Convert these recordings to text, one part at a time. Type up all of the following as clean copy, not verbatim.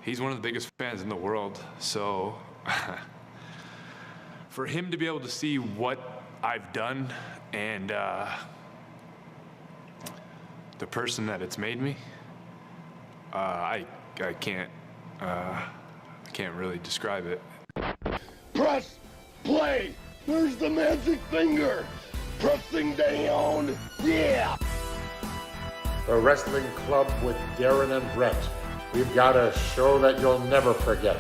he's one of the biggest fans in the world. So for him to be able to see what I've done and the person that it's made me, I can't really describe it. Press play. There's the magic finger. Pressing down. Yeah. The Wrestling Club with Darren and Brett. We've got a show that you'll never forget.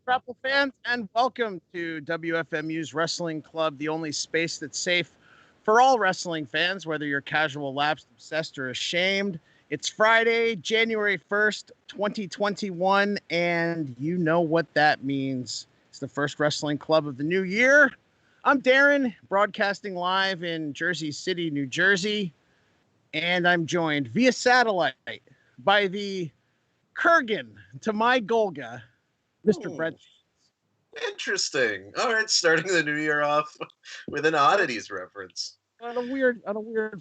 Grapple fans, and welcome to WFMU's Wrestling Club, the only space that's safe for all wrestling fans, whether you're casual, lapsed, obsessed, or ashamed. It's Friday, January 1st, 2021, and you know what that means. It's the first Wrestling Club of the new year. I'm Darren, broadcasting live in Jersey City, New Jersey, and I'm joined via satellite by the Kurgan to my Golga, Mr. Brett. Interesting. All right, starting the new year off with an oddities reference. On a weird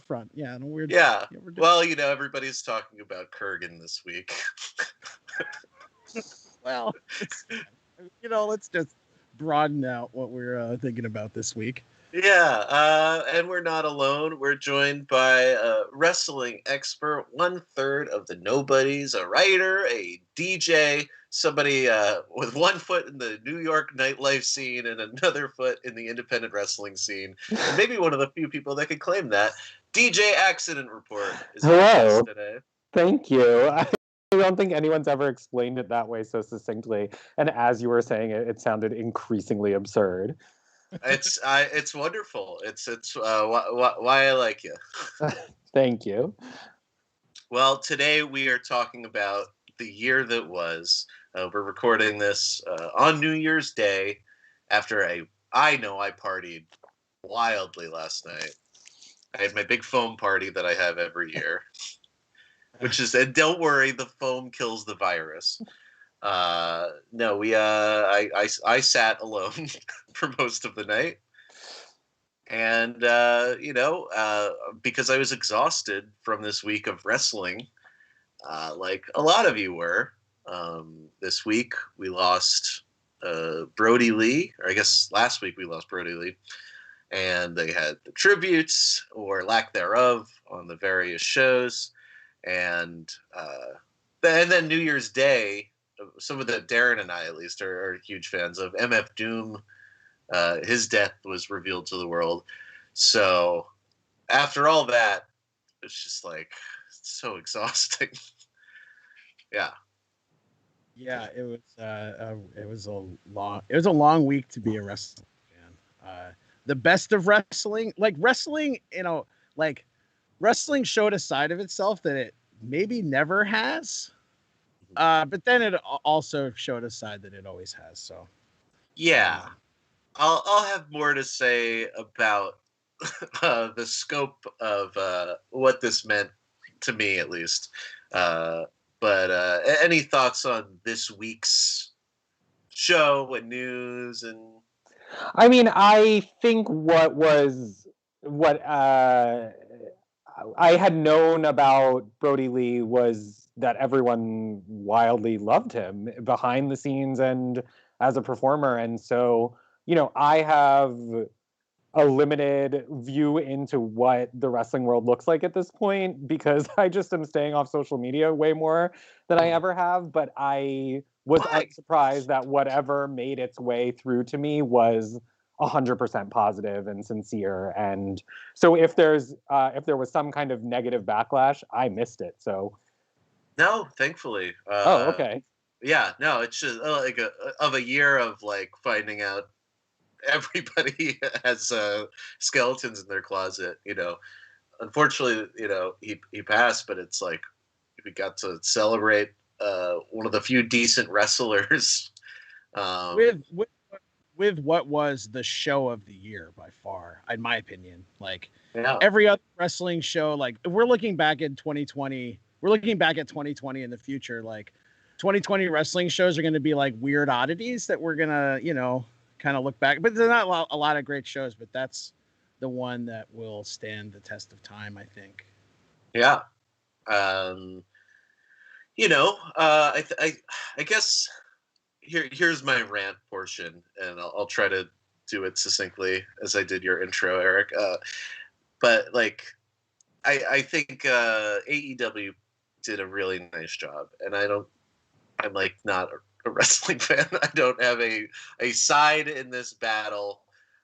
front. Yeah, on a weird Yeah. front. Well, you know, everybody's talking about Kurgan this week. Well, let's just broaden out what we're thinking about this week. Yeah, and we're not alone. We're joined by a wrestling expert, 1/3 of the Nobodies, a writer, a DJ, somebody with one foot in the New York nightlife scene and another foot in the independent wrestling scene. And maybe one of the few people that could claim that. DJ Accident Report is with us today. Thank you. I don't think anyone's ever explained it that way so succinctly. And as you were saying it, it sounded increasingly absurd. It's wonderful. It's why I like you. Thank you. Well, today we are talking about the year that was. We're recording this on New Year's Day after I partied wildly last night. I had my big foam party that I have every year, which is, and don't worry, the foam kills the virus. No, I sat alone for most of the night, and because I was exhausted from this week of wrestling, like a lot of you were. This week we lost Brodie Lee, or I guess last week we lost Brodie Lee, and they had the tributes or lack thereof on the various shows, and then New Year's Day. Some of the Darren and I, at least, are huge fans of MF Doom. His death was revealed to the world. So after all that, it's just like so exhausting. Yeah. Yeah, it was a long week to be a wrestling fan. The best of wrestling, wrestling showed a side of itself that it maybe never has. But then it also showed a side that it always has. So, yeah, I'll have more to say about the scope of what this meant to me, at least. But any thoughts on this week's show and news? And I mean, I think what I had known about Brodie Lee was that everyone wildly loved him behind the scenes and as a performer. And so, I have a limited view into what the wrestling world looks like at this point, because I just am staying off social media way more than I ever have. But I was unsurprised that whatever made its way through to me was 100% positive and sincere. And so if there was some kind of negative backlash, I missed it. So no, thankfully. Okay. Yeah, no, it's just like a year of like finding out everybody has skeletons in their closet. Unfortunately, he passed, but it's like we got to celebrate one of the few decent wrestlers with what was the show of the year by far, in my opinion. Every other wrestling show, we're looking back in 2020. we're looking back at 2020 in the future. Like 2020 wrestling shows are going to be like weird oddities that we're going to, you know, kind of look back. But there's not a lot of great shows, but that's the one that will stand the test of time, I think. Yeah. You know, I guess here's my rant portion, and I'll try to do it succinctly as I did your intro, Eric. But like, I think AEW did a really nice job, and I'm like not a wrestling fan. I don't have a side in this battle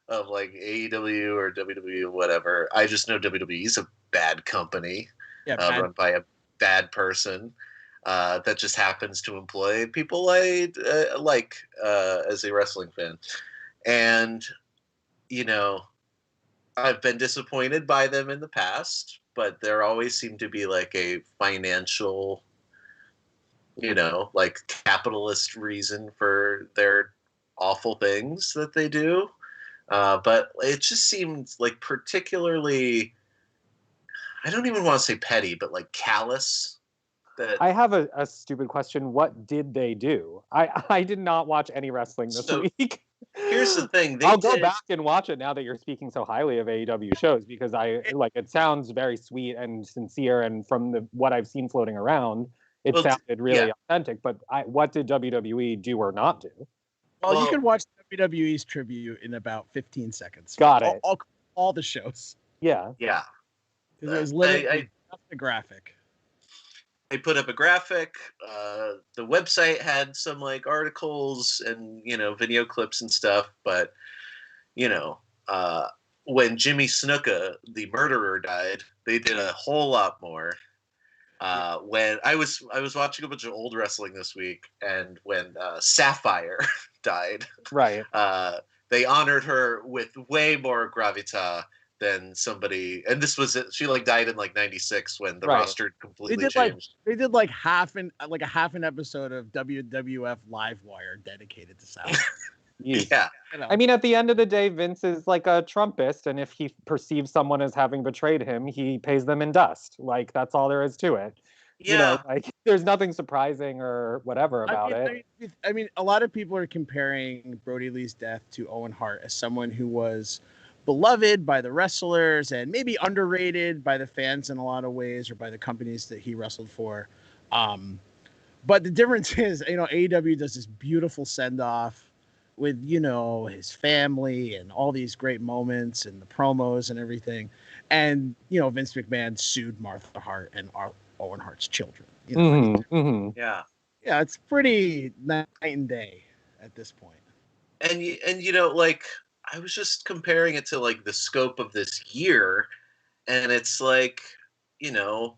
of like AEW or WWE or whatever. I just know WWE is a bad company, run by a bad person. That just happens to employ people I like as a wrestling fan. And, you know, I've been disappointed by them in the past, but there always seemed to be like a financial, you know, like capitalist reason for their awful things that they do. But it just seemed like particularly, I don't even want to say petty, but like callous. I have a stupid question. What did they do? I did not watch any wrestling this week. Here's the thing. I'll go back and watch it now that you're speaking so highly of AEW shows, because it sounds very sweet and sincere, and from what I've seen floating around, it sounded really authentic. But what did WWE do or not do? Well, you can watch WWE's tribute in about 15 seconds. Got it. All the shows. Yeah. Yeah. It was literally a graphic. They put up a graphic. The website had some like articles and, you know, video clips and stuff. But, you know, when Jimmy Snuka, the murderer, died, they did a whole lot more. When I was watching a bunch of old wrestling this week, and when Sapphire died, right, they honored her with way more gravitas than somebody, and this was it. She like died in like '96 when the roster completely changed. They did like a half an episode of WWF Livewire dedicated to Sapphire. Yeah. I mean, at the end of the day, Vince is like a Trumpist, and if he perceives someone as having betrayed him, he pays them in dust. Like, that's all there is to it. Yeah. You know, like, there's nothing surprising or whatever about it. I mean, a lot of people are comparing Brodie Lee's death to Owen Hart as someone who was beloved by the wrestlers and maybe underrated by the fans in a lot of ways, or by the companies that he wrestled for. But the difference is, you know, AEW does this beautiful send-off with, you know, his family and all these great moments and the promos and everything. And, you know, Vince McMahon sued Martha Hart and Owen Hart's children. You know? Yeah. Yeah, it's pretty night and day at this point. And you know, like, I was just comparing it to like the scope of this year, and it's like, you know,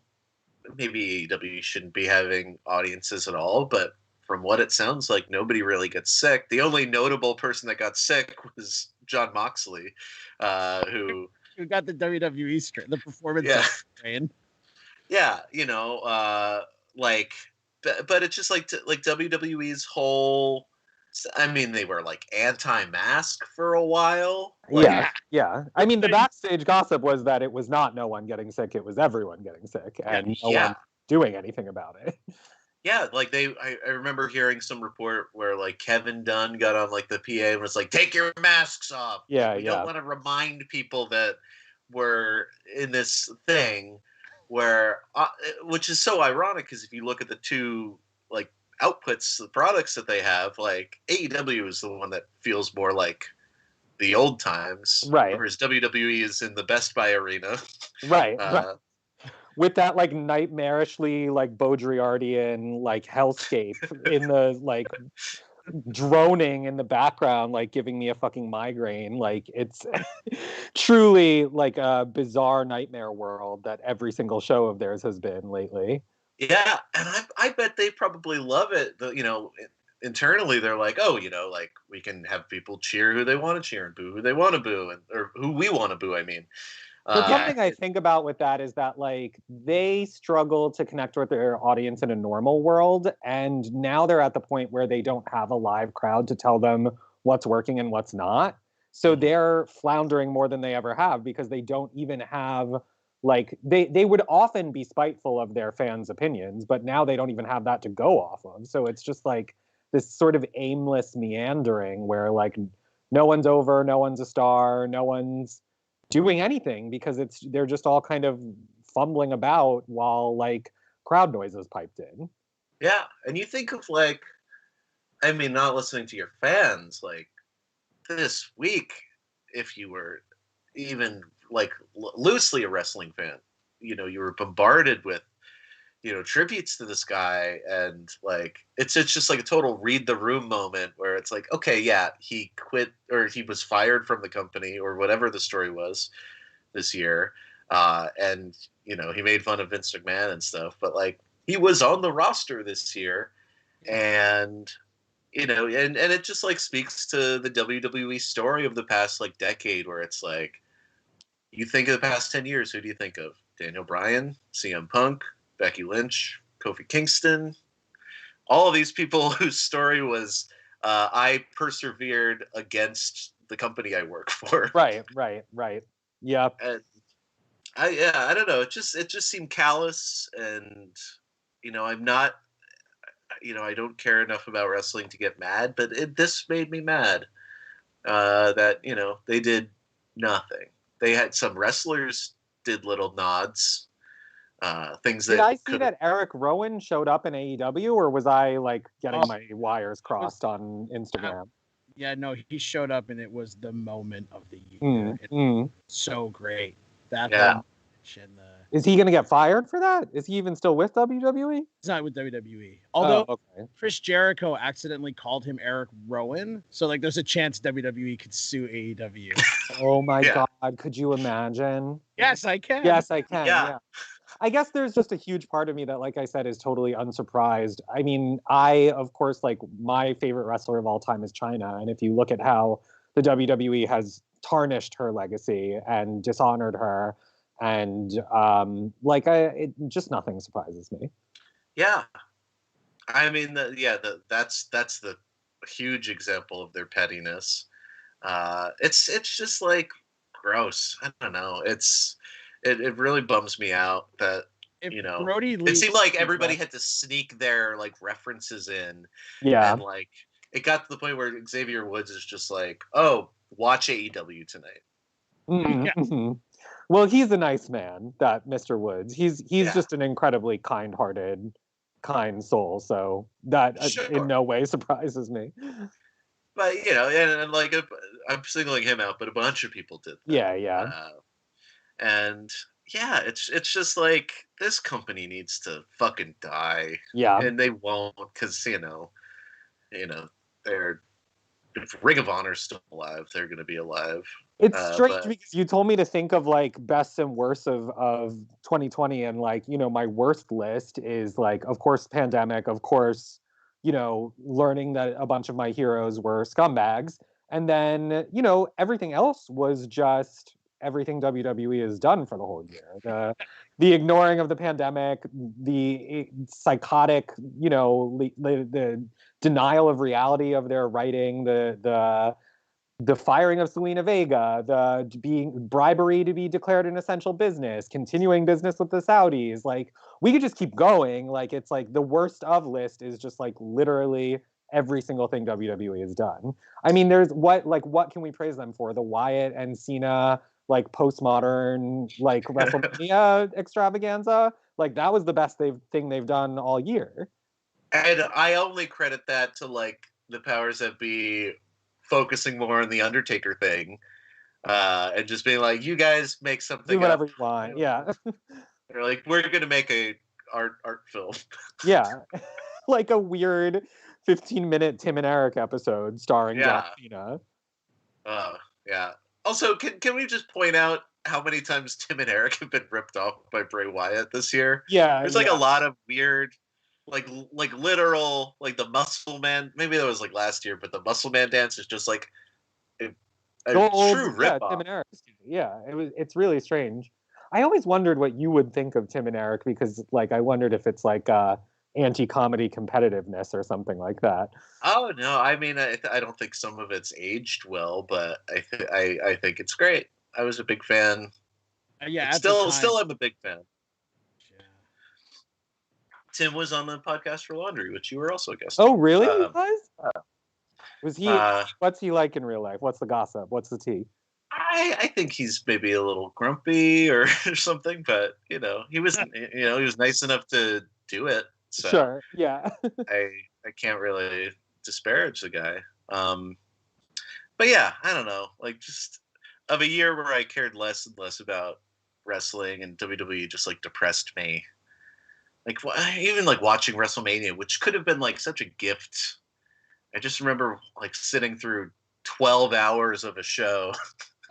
maybe AEW shouldn't be having audiences at all, but from what it sounds like, nobody really gets sick. The only notable person that got sick was Jon Moxley, who got the WWE strain, the performance strain. Yeah, you know, like, but it's just like WWE's whole. I mean, they were like anti-mask for a while. Like, yeah. I mean, the backstage gossip was that it was not no one getting sick; it was everyone getting sick, and no one doing anything about it. Yeah, like I remember hearing some report where like Kevin Dunn got on like the PA and was like, "Take your masks off." Yeah, we don't want to remind people that we're in this thing where, which is so ironic, because if you look at the two like outputs, the products that they have, like AEW is the one that feels more like the old times, right? Whereas WWE is in the Best Buy arena, right? With that like nightmarishly like Baudrillardian like hellscape in the like droning in the background, like giving me a fucking migraine. Like, it's truly like a bizarre nightmare world that every single show of theirs has been lately. Yeah, and I bet they probably love it. You know, internally they're like, oh, you know, like we can have people cheer who they want to cheer and boo who they want to boo, or who we want to boo. I mean, but something I think about with that is that like they struggle to connect with their audience in a normal world, and now they're at the point where they don't have a live crowd to tell them what's working and what's not. So they're floundering more than they ever have, because they don't even have Like they would often be spiteful of their fans' opinions, but now they don't even have that to go off of. So it's just like this sort of aimless meandering where like no one's over, no one's a star, no one's doing anything because they're just all kind of fumbling about while like crowd noise is piped in. Yeah, and you think of like, I mean, not listening to your fans, like this week, if you were even like loosely a wrestling fan, you know, you were bombarded with, you know, tributes to this guy, and like it's just like a total read the room moment where it's like, okay, yeah, he quit or he was fired from the company or whatever the story was this year, and you know, he made fun of Vince McMahon and stuff, but like he was on the roster this year, and you know, and it just like speaks to the WWE story of the past like decade, where it's like, you think of the past 10 years, who do you think of? Daniel Bryan, CM Punk, Becky Lynch, Kofi Kingston, all of these people whose story was, I persevered against the company I work for. Right. Yeah. And I don't know. It just seemed callous, and you know, I'm not, you know, I don't care enough about wrestling to get mad, but this made me mad that, you know, they did nothing. They had some wrestlers did little nods, things that. Did I see that Eric Rowan showed up in AEW, or was I like getting my wires crossed on Instagram? Yeah, no, he showed up and it was the moment of the year. So great. That whole match and Is he going to get fired for that? Is he even still with WWE? He's not with WWE. Although Chris Jericho accidentally called him Eric Rowan, so like there's a chance WWE could sue AEW. Oh my God, could you imagine? Yes, I can. Yes, I can. Yeah. I guess there's just a huge part of me that, like I said, is totally unsurprised. I mean, of course, like my favorite wrestler of all time is Chyna. And if you look at how the WWE has tarnished her legacy and dishonored her, and just nothing surprises me. Yeah. I mean, that's the huge example of their pettiness. It's just like gross. I don't know. It really bums me out that, you know, Brodie Lee, it seemed like everybody had to sneak their like references in. Yeah. And like it got to the point where Xavier Woods is just like, oh, watch AEW tonight. Mm-hmm. Well, he's a nice man, that Mr. Woods. He's just an incredibly kind-hearted, kind soul. So that in no way surprises me. But you know, and like I'm singling him out, but a bunch of people did that. Yeah. And yeah, it's just like this company needs to fucking die. Yeah. And they won't, because you know, they're, if Ring of Honor's still alive, they're gonna be alive. It's strange because you told me to think of like best and worst of 2020, and like, you know, my worst list is like, of course, pandemic, of course, you know, learning that a bunch of my heroes were scumbags, and then, you know, everything else was just everything WWE has done for the whole year. The ignoring of the pandemic, the psychotic, you know, the denial of reality of their writing, the firing of Selena Vega, the being bribery to be declared an essential business, continuing business with the Saudis. Like, we could just keep going. Like, it's like the worst of list is just like literally every single thing WWE has done. I meing, there's what can we praise them for? The Wyatt and Cena, like, postmodern, like, WrestleMania extravaganza. Like, that was the best thing they've done all year. And I only credit that to like the powers that be focusing more on the Undertaker thing, and just being like, you guys make something, do whatever you want. Yeah. They're like, we're gonna make a art film. Yeah. Like a weird 15-minute Tim and Eric episode starring John Cena. Yeah. Also, can we just point out how many times Tim and Eric have been ripped off by Bray Wyatt this year? Yeah. There's like a lot of weird, like literal, like the Muscle Man. Maybe that was like last year, but the Muscle Man dance is just like a true rip-off. Tim and Eric. Yeah, it's really strange. I always wondered what you would think of Tim and Eric, because like I wondered if it's like anti-comedy competitiveness or something like that. Oh no, I mean, I don't think some of it's aged well, but I think it's great. I was a big fan Yeah, still I'm a big fan. Yeah. Tim was on the podcast for Laundry, which you were also a guest. Oh, really? He was? Was he? Uh, What's he like in real life? What's the gossip? What's the tea? I think he's maybe a little grumpy or something, but he was nice enough to do it. So Sure. Yeah. I can't really disparage the guy. But yeah, I don't know. Like, just of a year where I cared less and less about wrestling, and WWE just like depressed me. Like, even like watching WrestleMania, which could have been like such a gift. I just remember like sitting through 12 hours of a show.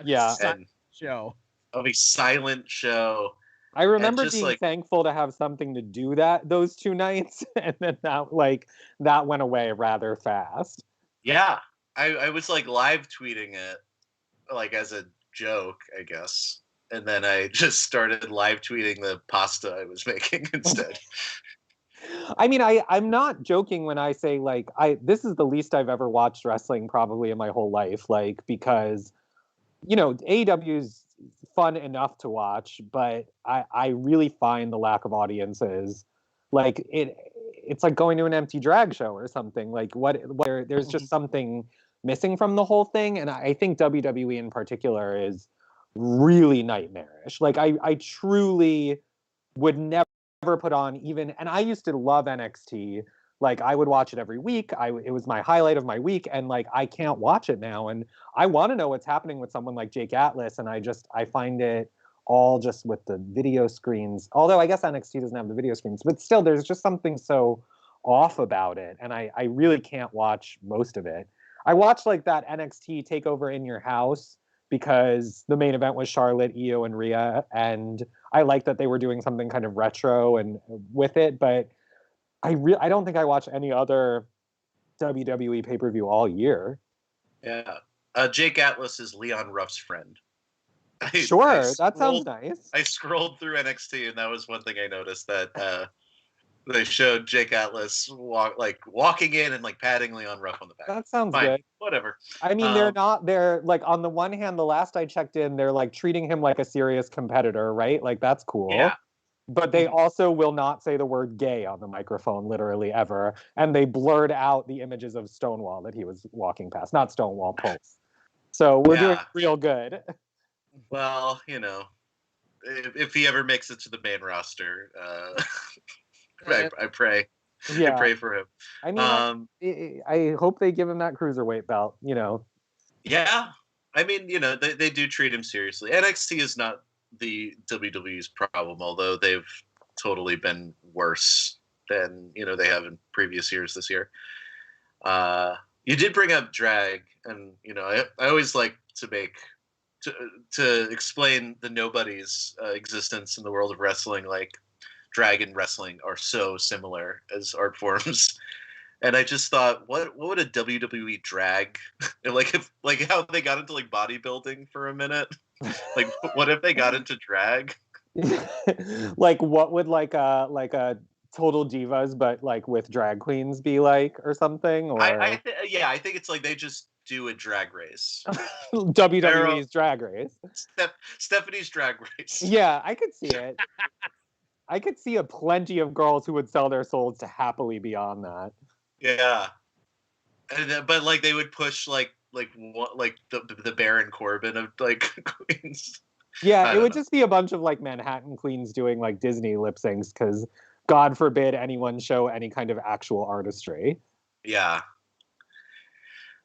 Yeah. And show. Of a silent show. I remember being like, thankful to have something to do those 2 nights, and then that went away rather fast. Yeah, I was like live tweeting it, like as a joke, I guess, and then I just started live tweeting the pasta I was making instead. I mean, I'm not joking when I say like this is the least I've ever watched wrestling probably in my whole life, like, because AEW's fun enough to watch, but I really find the lack of audiences, like it's like going to an empty drag show or something. Like there's just something missing from the whole thing, and I think WWE in particular is really nightmarish. Like I truly would never put on even, and I used to love NXT. Like, I would watch it every week. It was my highlight of my week, and like I can't watch it now. And I want to know what's happening with someone like Jake Atlas, and I find it all just with the video screens. Although I guess NXT doesn't have the video screens, but still, there's just something so off about it, and I really can't watch most of it. I watched like that NXT Takeover in Your House because the main event was Charlotte, Io, and Rhea, and I liked that they were doing something kind of retro and with it, but I don't think I watched any other WWE pay-per-view all year. Yeah. Jake Atlas is Leon Ruff's friend. That sounds nice. I scrolled through NXT, and that was one thing I noticed, that they showed Jake Atlas walking in and like patting Leon Ruff on the back. That sounds Fine. good. Whatever. I mean, they're like, on the one hand, the last I checked in, they're like treating him like a serious competitor, right? Like, that's cool. Yeah. But they also will not say the word gay on the microphone, literally, ever. And they blurred out the images of Stonewall that he was walking past. Not Stonewall, Pulse. So we're doing real good. Well, if he ever makes it to the main roster, I pray. Yeah. I pray for him. I mean, I hope they give him that cruiserweight belt, Yeah. I mean, they do treat him seriously. NXT is not the WWE's problem, although they've totally been worse than they have in previous years this year. You did bring up drag, and I always like to explain the Nobodies' existence in the world of wrestling. Like, drag and wrestling are so similar as art forms. And I just thought, what would a WWE drag like how they got into like bodybuilding for a minute? Like, what if they got into drag? Like, what would like a Total Divas but like with drag queens be like, or something? Or I think it's like they just do a drag race. WWE's drag race. Stephanie's drag race. Yeah, I could see it. I could see a plenty of girls who would sell their souls to happily be on that. Yeah, but like they would push like the Baron Corbin of like queens. Yeah, it would just be a bunch of like Manhattan queens doing like Disney lip syncs, because God forbid anyone show any kind of actual artistry. Yeah.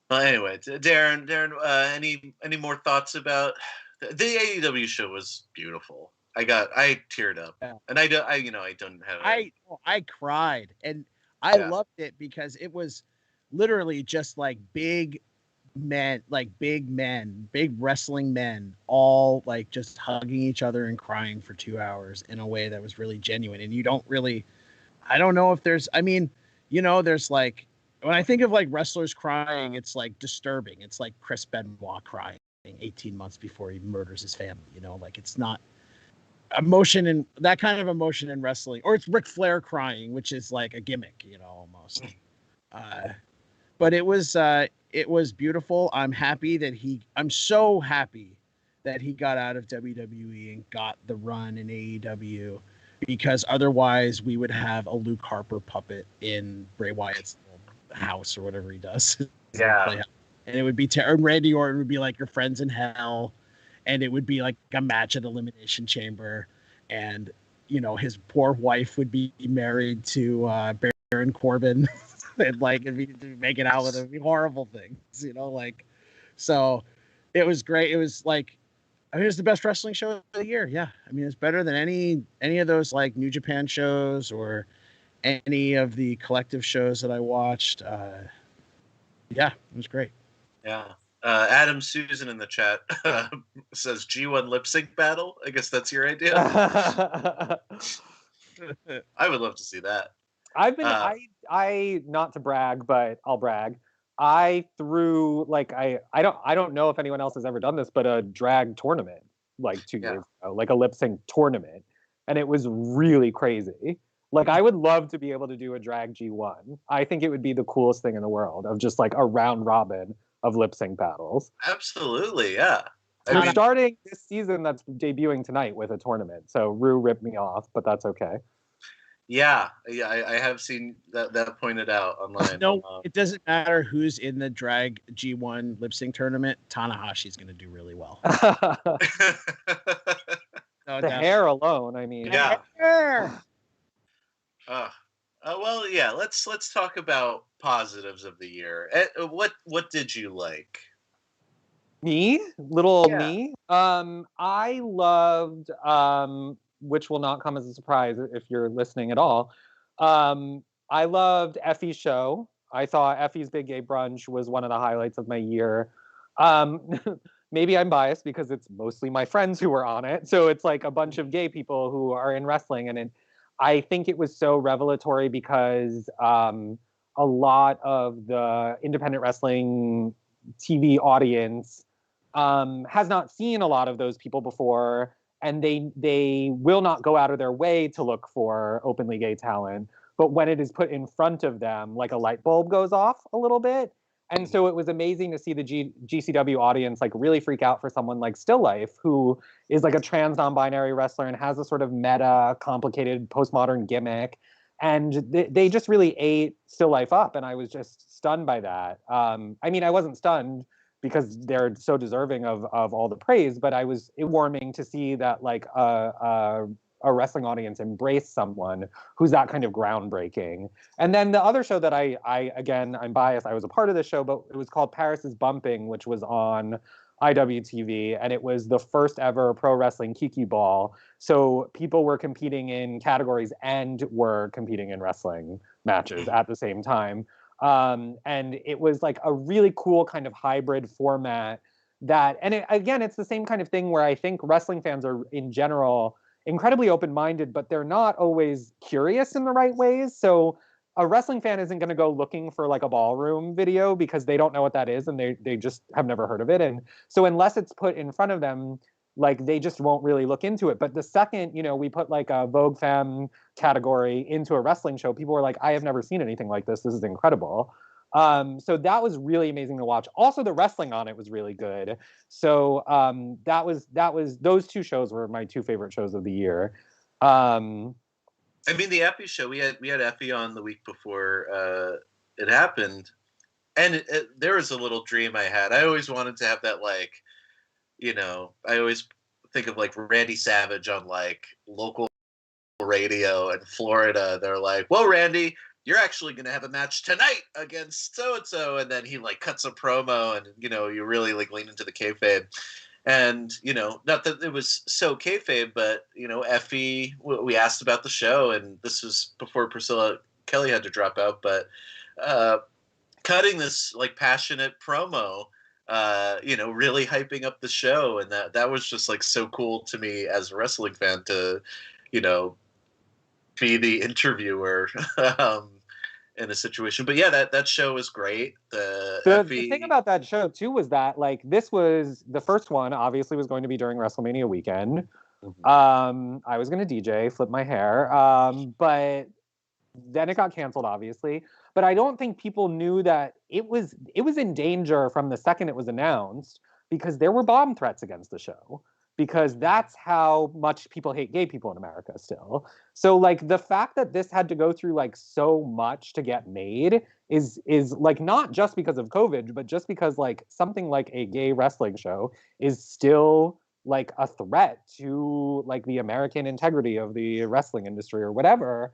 Well, anyway, Darren, any more thoughts about the AEW show? Was beautiful. I teared up, and I don't have. I cried, and I loved it because it was literally just like big wrestling men, all like just hugging each other and crying for 2 hours in a way that was really genuine. And I don't know if there's like, when I think of like wrestlers crying, it's like disturbing. It's like Chris Benoit crying 18 months before he murders his family, like it's not emotion, and that kind of emotion in wrestling, or it's Ric Flair crying, which is like a gimmick, almost. But it was beautiful. I'm so happy that he got out of WWE and got the run in AEW, because otherwise we would have a Luke Harper puppet in Bray Wyatt's house or whatever he does. Yeah. And it would be Randy Orton would be like your friends in hell, and it would be like a match at Elimination Chamber, and his poor wife would be married to Baron Corbin, and like it'd be making out with him, horrible things, so it was great. It was like, it was the best wrestling show of the year. Yeah, I mean, it's better than any of those like New Japan shows or any of the collective shows that I watched. Yeah, it was great. Yeah. Adam Susan in the chat says G1 lip sync battle. I guess that's your idea. I would love to see that. I've been I not to brag, but I'll brag. I threw like I don't know if anyone else has ever done this, but a drag tournament like 2 years ago, like a lip sync tournament, and it was really crazy. Like, I would love to be able to do a drag G1. I think it would be the coolest thing in the world, of just like a round robin of lip sync battles. Absolutely, yeah. I'm starting this season that's debuting tonight with a tournament. So Rue ripped me off, but that's okay. Yeah, I have seen that pointed out online. No, it doesn't matter who's in the drag G1 lip sync tournament. Tanahashi's going to do really well. The hair alone, I mean. Yeah. Well, yeah. Let's talk about positives of the year. What did you like? Me, me. I loved, which will not come as a surprise if you're listening at all. I loved Effie's show. I thought Effie's Big Gay Brunch was one of the highlights of my year. Maybe I'm biased because it's mostly my friends who were on it. So it's like a bunch of gay people who are in wrestling. And I think it was so revelatory because a lot of the independent wrestling TV audience has not seen a lot of those people before. And they will not go out of their way to look for openly gay talent. But when it is put in front of them, like a light bulb goes off a little bit. And so it was amazing to see the GCW audience like really freak out for someone like Still Life, who is like a trans non-binary wrestler and has a sort of meta, complicated postmodern gimmick. And they just really ate Still Life up. And I was just stunned by that. I mean, I wasn't stunned because they're so deserving of all the praise, but it was warming to see that like a wrestling audience embrace someone who's that kind of groundbreaking. And then the other show that I'm biased, I was a part of the show, but it was called Paris is Bumping, which was on IWTV, and it was the first ever pro wrestling Kiki Ball. So people were competing in categories and were competing in wrestling matches at the same time. And it was like a really cool kind of hybrid format it's the same kind of thing where I think wrestling fans are in general incredibly open-minded, but they're not always curious in the right ways. So a wrestling fan isn't going to go looking for like a ballroom video because they don't know what that is and they just have never heard of it. And so unless it's put in front of them, like they just won't really look into it. But the second, we put like a Vogue Femme category into a wrestling show, people were like, I have never seen anything like this. This is incredible. So that was really amazing to watch. Also, the wrestling on it was really good. So that was those two shows were my two favorite shows of the year. I mean, the Effie show, we had Effie on the week before it happened, and there was a little dream I had. I always wanted to have that, like, I always think of like Randy Savage on like local radio in Florida. They're like, well, Randy, you're actually going to have a match tonight against so-and-so. And then he like cuts a promo and, you really like lean into the kayfabe. And, not that it was so kayfabe, but, Effie, we asked about the show, and this was before Priscilla Kelly had to drop out, but cutting this like passionate promo, really hyping up the show. And that was just like so cool to me as a wrestling fan to, be the interviewer in a situation. But yeah, that show was great. The thing about that show too was that like this was the first one, obviously was going to be during WrestleMania weekend. Mm-hmm. I was going to DJ, flip my hair, but then it got canceled, obviously. But I don't think people knew that it was in danger from the second it was announced, because there were bomb threats against the show, because that's how much people hate gay people in America still. So like the fact that this had to go through like so much to get made is like not just because of COVID, but just because like something like a gay wrestling show is still like a threat to like the American integrity of the wrestling industry or whatever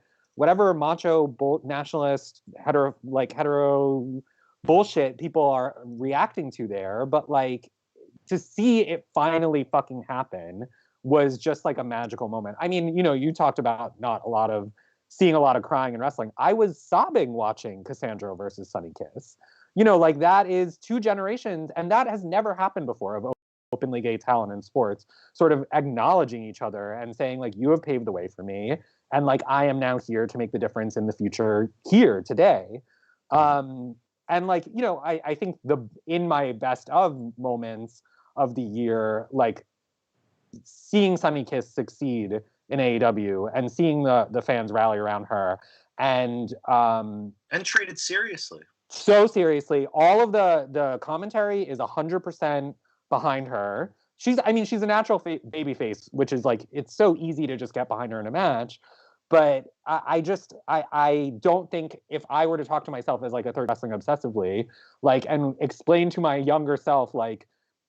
macho nationalist hetero bullshit people are reacting to there. But like to see it finally fucking happen was just like a magical moment. I mean, you know, you talked about seeing a lot of crying in wrestling. I was sobbing watching Cassandro versus Sonny Kiss. You know, like that is 2 generations, and that has never happened before, of openly gay talent in sports sort of acknowledging each other and saying like, you have paved the way for me, and like I am now here to make the difference in the future here today. And like, you know, I think in my best of moments of the year, like seeing Sonny Kiss succeed in AEW and seeing the fans rally around her and treated seriously. So seriously. All of the commentary is 100% behind her. She's a natural baby face, which is like, it's so easy to just get behind her in a match. But I don't think, if I were to talk to myself as like a third wrestling obsessively, like, and explain to my younger self, like,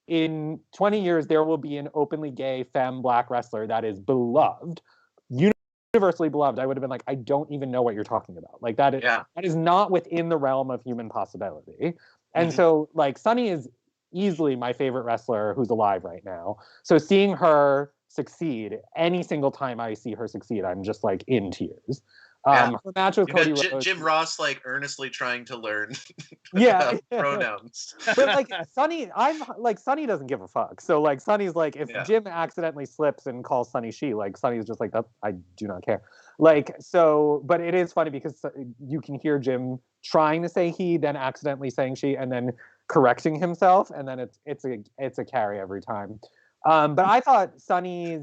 in 20 years, there will be an openly gay femme black wrestler that is beloved, universally beloved, I would have been like, I don't even know what you're talking about. Like that is not within the realm of human possibility. And so like Sonny is easily my favorite wrestler who's alive right now. So seeing her succeed, any single time I see her succeed, I'm just like in tears. Her match with Cody Rhodes. Jim Ross like earnestly trying to learn pronouns. But like Sonny doesn't give a fuck. So like Sonny's like, if Jim accidentally slips and calls Sonny she, like Sonny's just like, I do not care. Like, so, but it is funny because you can hear Jim trying to say he, then accidentally saying she, and then correcting himself, and then it's a carry every time. But I thought Sonny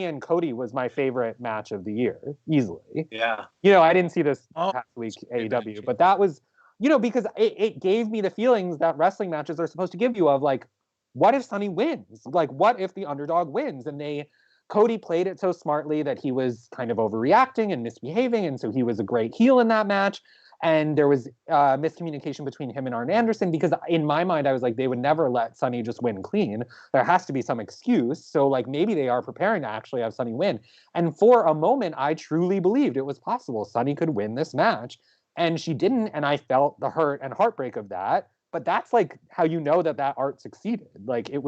and Cody was my favorite match of the year, easily. Yeah. You know, I didn't see this past week AEW, but that was, you know, because it gave me the feelings that wrestling matches are supposed to give you of like, what if Sonny wins? Like, what if the underdog wins? And Cody played it so smartly that he was kind of overreacting and misbehaving, and so he was a great heel in that match. And there was miscommunication between him and Arn Anderson, because in my mind, I was like, they would never let Sonny just win clean. There has to be some excuse. So like maybe they are preparing to actually have Sonny win. And for a moment, I truly believed it was possible Sonny could win this match. And she didn't. And I felt the hurt and heartbreak of that. But that's like how you know that art succeeded. Like you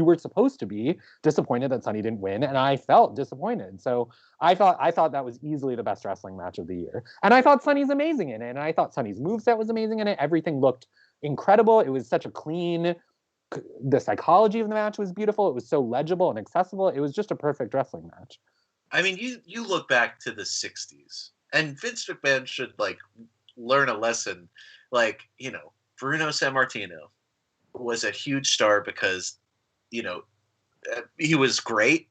were supposed to be disappointed that Sonny didn't win, and I felt disappointed. So I thought that was easily the best wrestling match of the year. And I thought Sonny's amazing in it, and I thought Sonny's moveset was amazing in it. Everything looked incredible. It was such a clean. The psychology of the match was beautiful. It was so legible and accessible. It was just a perfect wrestling match. I mean, you look back to the '60s, and Vince McMahon should like learn a lesson, like, you know. Bruno Sammartino was a huge star because, you know, he was great,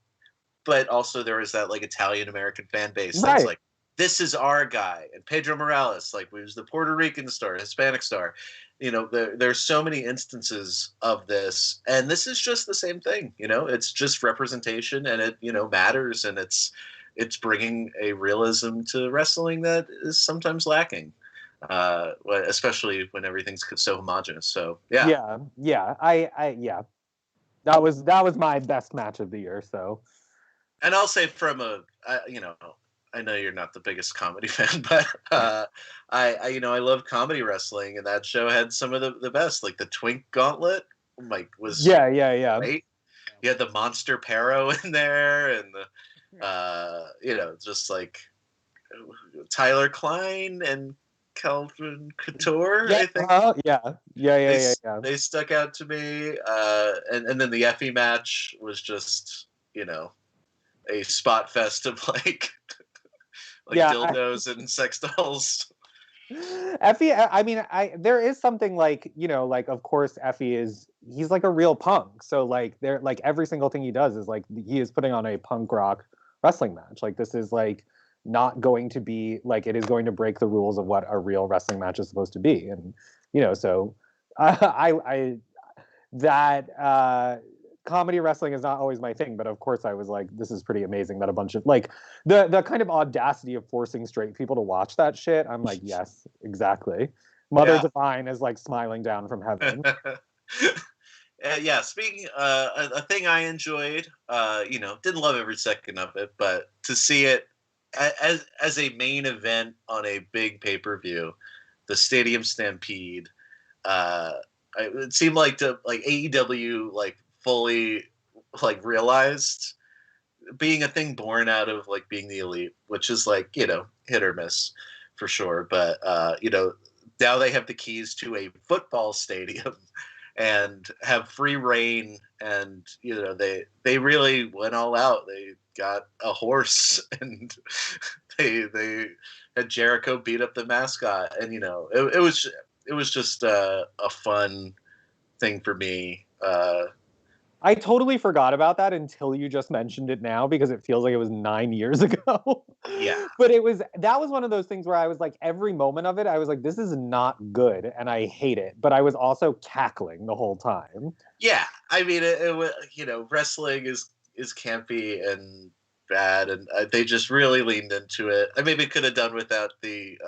but also there was that like Italian American fan base that's like, this is our guy. And Pedro Morales, like, was the Puerto Rican star, Hispanic star. You know, there's so many instances of this, and this is just the same thing. You know, it's just representation, and it, you know, matters, and it's bringing a realism to wrestling that is sometimes lacking. Especially when everything's so homogenous. So yeah. That was my best match of the year. So, and I'll say from you know, I know you're not the biggest comedy fan, but I you know, I love comedy wrestling, and that show had some of the best, like the Twink Gauntlet, like was great. You had the Monster Pero in there, and the you know, just like Tyler Klein and Calvin Couture, I think. They stuck out to me, and then the Effie match was just, you know, a spot fest of like dildos and sex dolls. Effie, I mean, there is something like, you know, like, of course he's like a real punk, so like there, like every single thing he does is like he is putting on a punk rock wrestling match. Like this is like not going to be like, it is going to break the rules of what a real wrestling match is supposed to be. And, you know, so I that comedy wrestling is not always my thing, but of course I was like, this is pretty amazing that a bunch of like the kind of audacity of forcing straight people to watch that shit. I'm like, yes, exactly. Mother Divine is like smiling down from heaven. Yeah, speaking a thing I enjoyed, didn't love every second of it, but to see it as a main event on a big pay-per-view, the Stadium Stampede, it seemed like AEW like fully like realized being a thing born out of like being the elite, which is like, hit or miss for sure, but now they have the keys to a football stadium and have free reign, and they really went all out. They got a horse, and they had Jericho beat up the mascot, and it was just a fun thing for me. I totally forgot about that until you just mentioned it now, because it feels like it was 9 years ago. Yeah. But that was one of those things where I was like, every moment of it, I was like, this is not good, and I hate it. But I was also cackling the whole time. Yeah, I mean, wrestling is campy and bad, and they just really leaned into it. I maybe could have done without the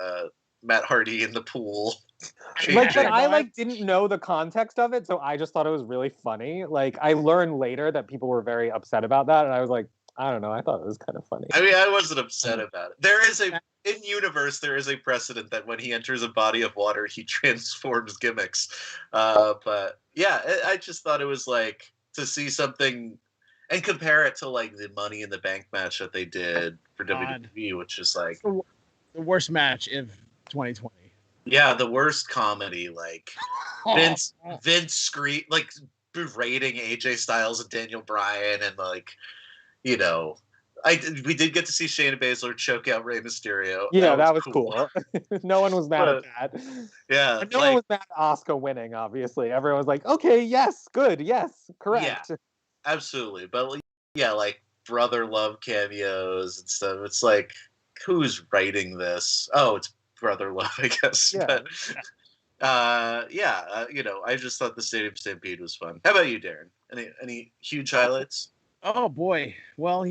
Matt Hardy in the pool. But I didn't know the context of it, so I just thought it was really funny. Like, I learned later that people were very upset about that, and I was like, I don't know, I thought it was kind of funny. I mean, I wasn't upset about it. In universe, there is a precedent that when he enters a body of water, he transforms gimmicks. But yeah, I just thought it was like to see something and compare it to like the Money in the Bank match that they did for WWE, which is like the worst match of 2020. Yeah, the worst comedy, like Vince like berating AJ Styles and Daniel Bryan, and like, we did get to see Shayna Baszler choke out Rey Mysterio. Yeah, that was cool. No one was mad at that. Yeah, no one was mad at Asuka winning. Obviously, everyone was like, "Okay, yes, good, yes, correct." Yeah, absolutely. But like brother love cameos and stuff. It's like, who's writing this? Oh, it's Brother Love, I guess. Yeah. But I just thought the Stadium Stampede was fun. How about you, Darren? Any huge highlights? Oh boy. Well,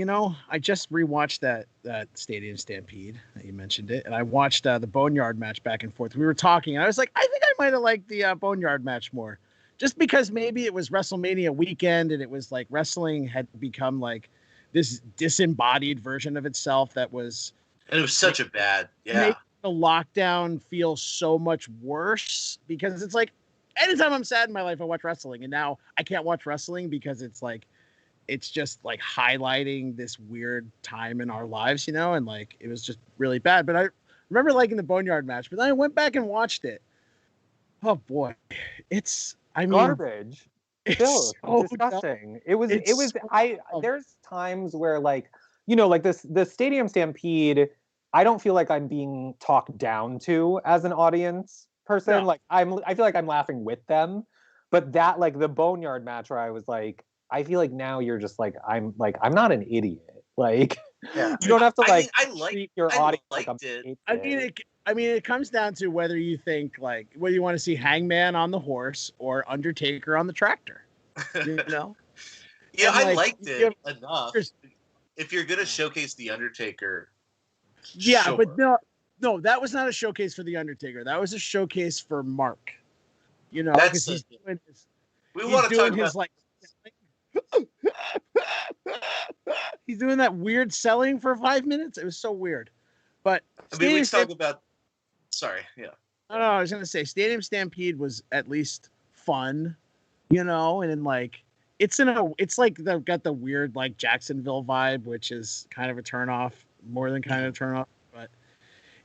I just rewatched that Stadium Stampede that you mentioned it, and I watched the Boneyard match back and forth. We were talking, and I was like, I think I might have liked the Boneyard match more, just because maybe it was WrestleMania weekend, and it was like wrestling had become like this disembodied version of itself that was. And it was such a bad, yeah. The lockdown feels so much worse, because it's like anytime I'm sad in my life, I watch wrestling, and now I can't watch wrestling because it's just like highlighting this weird time in our lives, and like it was just really bad. But I remember liking the Boneyard match, but then I went back and watched it. Oh boy, garbage. It's so disgusting. Dumb. There's times where like the Stadium Stampede, I don't feel like I'm being talked down to as an audience person. No. Like I feel like I'm laughing with them. But that, like the Boneyard match, where I was like, I feel like now you're just like, I'm not an idiot. Like, you don't have to treat your audience like I'm it. I mean, it comes down to whether you think like whether you want to see Hangman on the horse or Undertaker on the tractor. Yeah, and, I liked it enough. If you're gonna showcase the Undertaker. Yeah, sure. But no, that was not a showcase for the Undertaker. That was a showcase for Mark. That's he's doing that weird selling for 5 minutes. It was so weird. But we talk about. Sorry, yeah. No, I was gonna say Stadium Stampede was at least fun, and then like it's like they've got the weird like Jacksonville vibe, which is kind of a turnoff. More than kind of turn off, but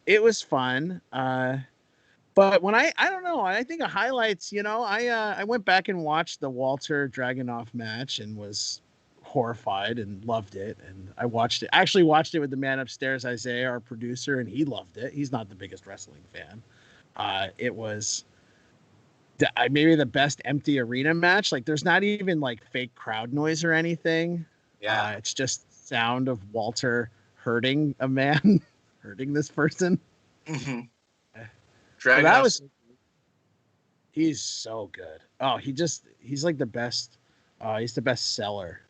it was fun. But when I don't know, I think of highlights, I went back and watched the Walter Dragunov match and was horrified and loved it. And I actually watched it with the man upstairs, Isaiah, our producer, and he loved it. He's not the biggest wrestling fan. It was maybe the best empty arena match. Like there's not even like fake crowd noise or anything. Yeah. It's just sound of Walter hurting a man, hurting this person. Mm-hmm. He's so good. Oh, the best. He's the best seller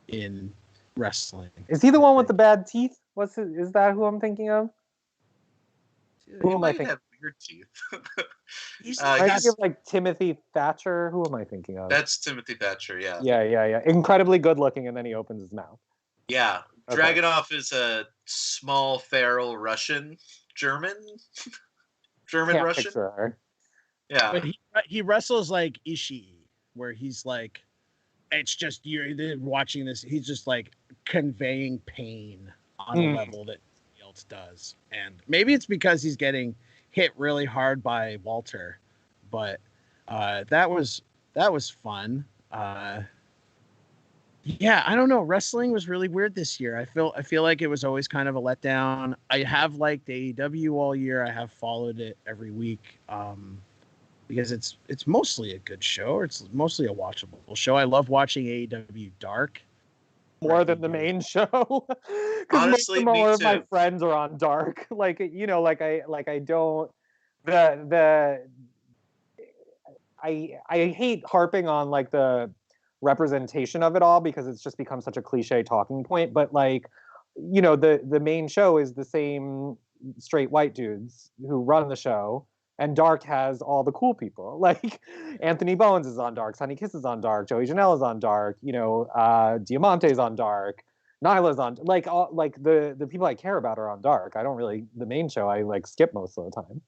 in wrestling. Is he the one with the bad teeth? Is that who I'm thinking of? Who He am I might thinking? have weird teeth. I think of like Timothy Thatcher. Who am I thinking of? That's Timothy Thatcher. Yeah. Yeah. Incredibly good looking, and then he opens his mouth. Yeah. Okay. Dragunov is a small, feral Russian, German Can't Russian. picture her. Yeah. But he wrestles like Ishii, where he's like, it's just you're watching this. He's just like conveying pain on a level that nobody else does, and maybe it's because he's getting hit really hard by Walter, but that was fun. Yeah, I don't know. Wrestling was really weird this year. I feel like it was always kind of a letdown. I have liked AEW all year. I have followed it every week. Because it's mostly a good show, or it's mostly a watchable show. I love watching AEW Dark more than the main show. Honestly, more me of my too. friends are on Dark. Like I don't I hate harping on like the representation of it all because it's just become such a cliche talking point. But like, the main show is the same straight white dudes who run the show. And Dark has all the cool people. Like Anthony Bowens is on Dark, Sonny Kiss is on Dark, Joey Janela's on Dark, Diamante's on Dark, Nyla's on the people I care about are on Dark. I don't really the main show I like skip most of the time.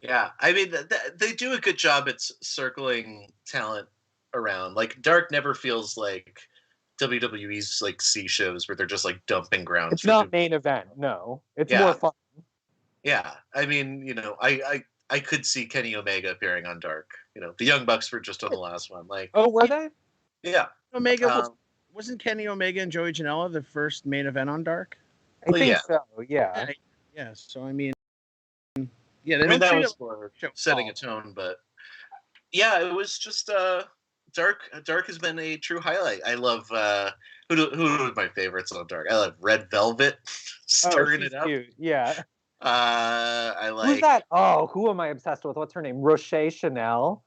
Yeah, I mean they do a good job at circling talent around. Like Dark never feels like WWE's like C shows where they're just like dumping ground. It's not main event. No, it's more fun. Yeah, I mean, I could see Kenny Omega appearing on Dark. The Young Bucks were just on the last one. Like, oh, were they? Yeah. Omega wasn't Kenny Omega and Joey Janela the first main event on Dark? I think so. Yeah. Yeah. So I mean, that was for setting a tone, but yeah, it was just Dark. Dark has been a true highlight. I love who are my favorites on Dark. I love Red Velvet, stirring it up. Cute. Yeah. I like. Who's that? Oh, who am I obsessed with? What's her name? Roche Chanel.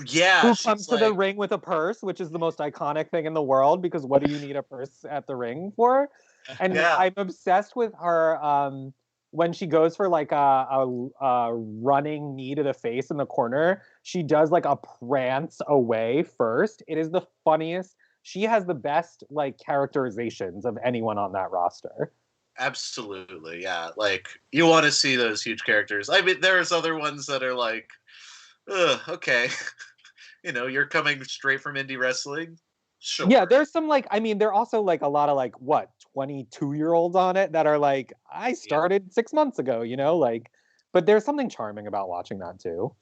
Yeah. Who comes to the ring with a purse, which is the most iconic thing in the world, because what do you need a purse at the ring for? And I'm obsessed with her when she goes for like a running knee to the face in the corner. She does like a prance away first. It is the funniest. She has the best like characterizations of anyone on that roster. Absolutely, yeah. Like you want to see those huge characters. I mean, there's other ones that are like, okay, you're coming straight from indie wrestling. Sure. Yeah, there's some like, I mean, there are also like a lot of like 22-year-olds on it that are like, I started 6 months ago, like, but there's something charming about watching that too.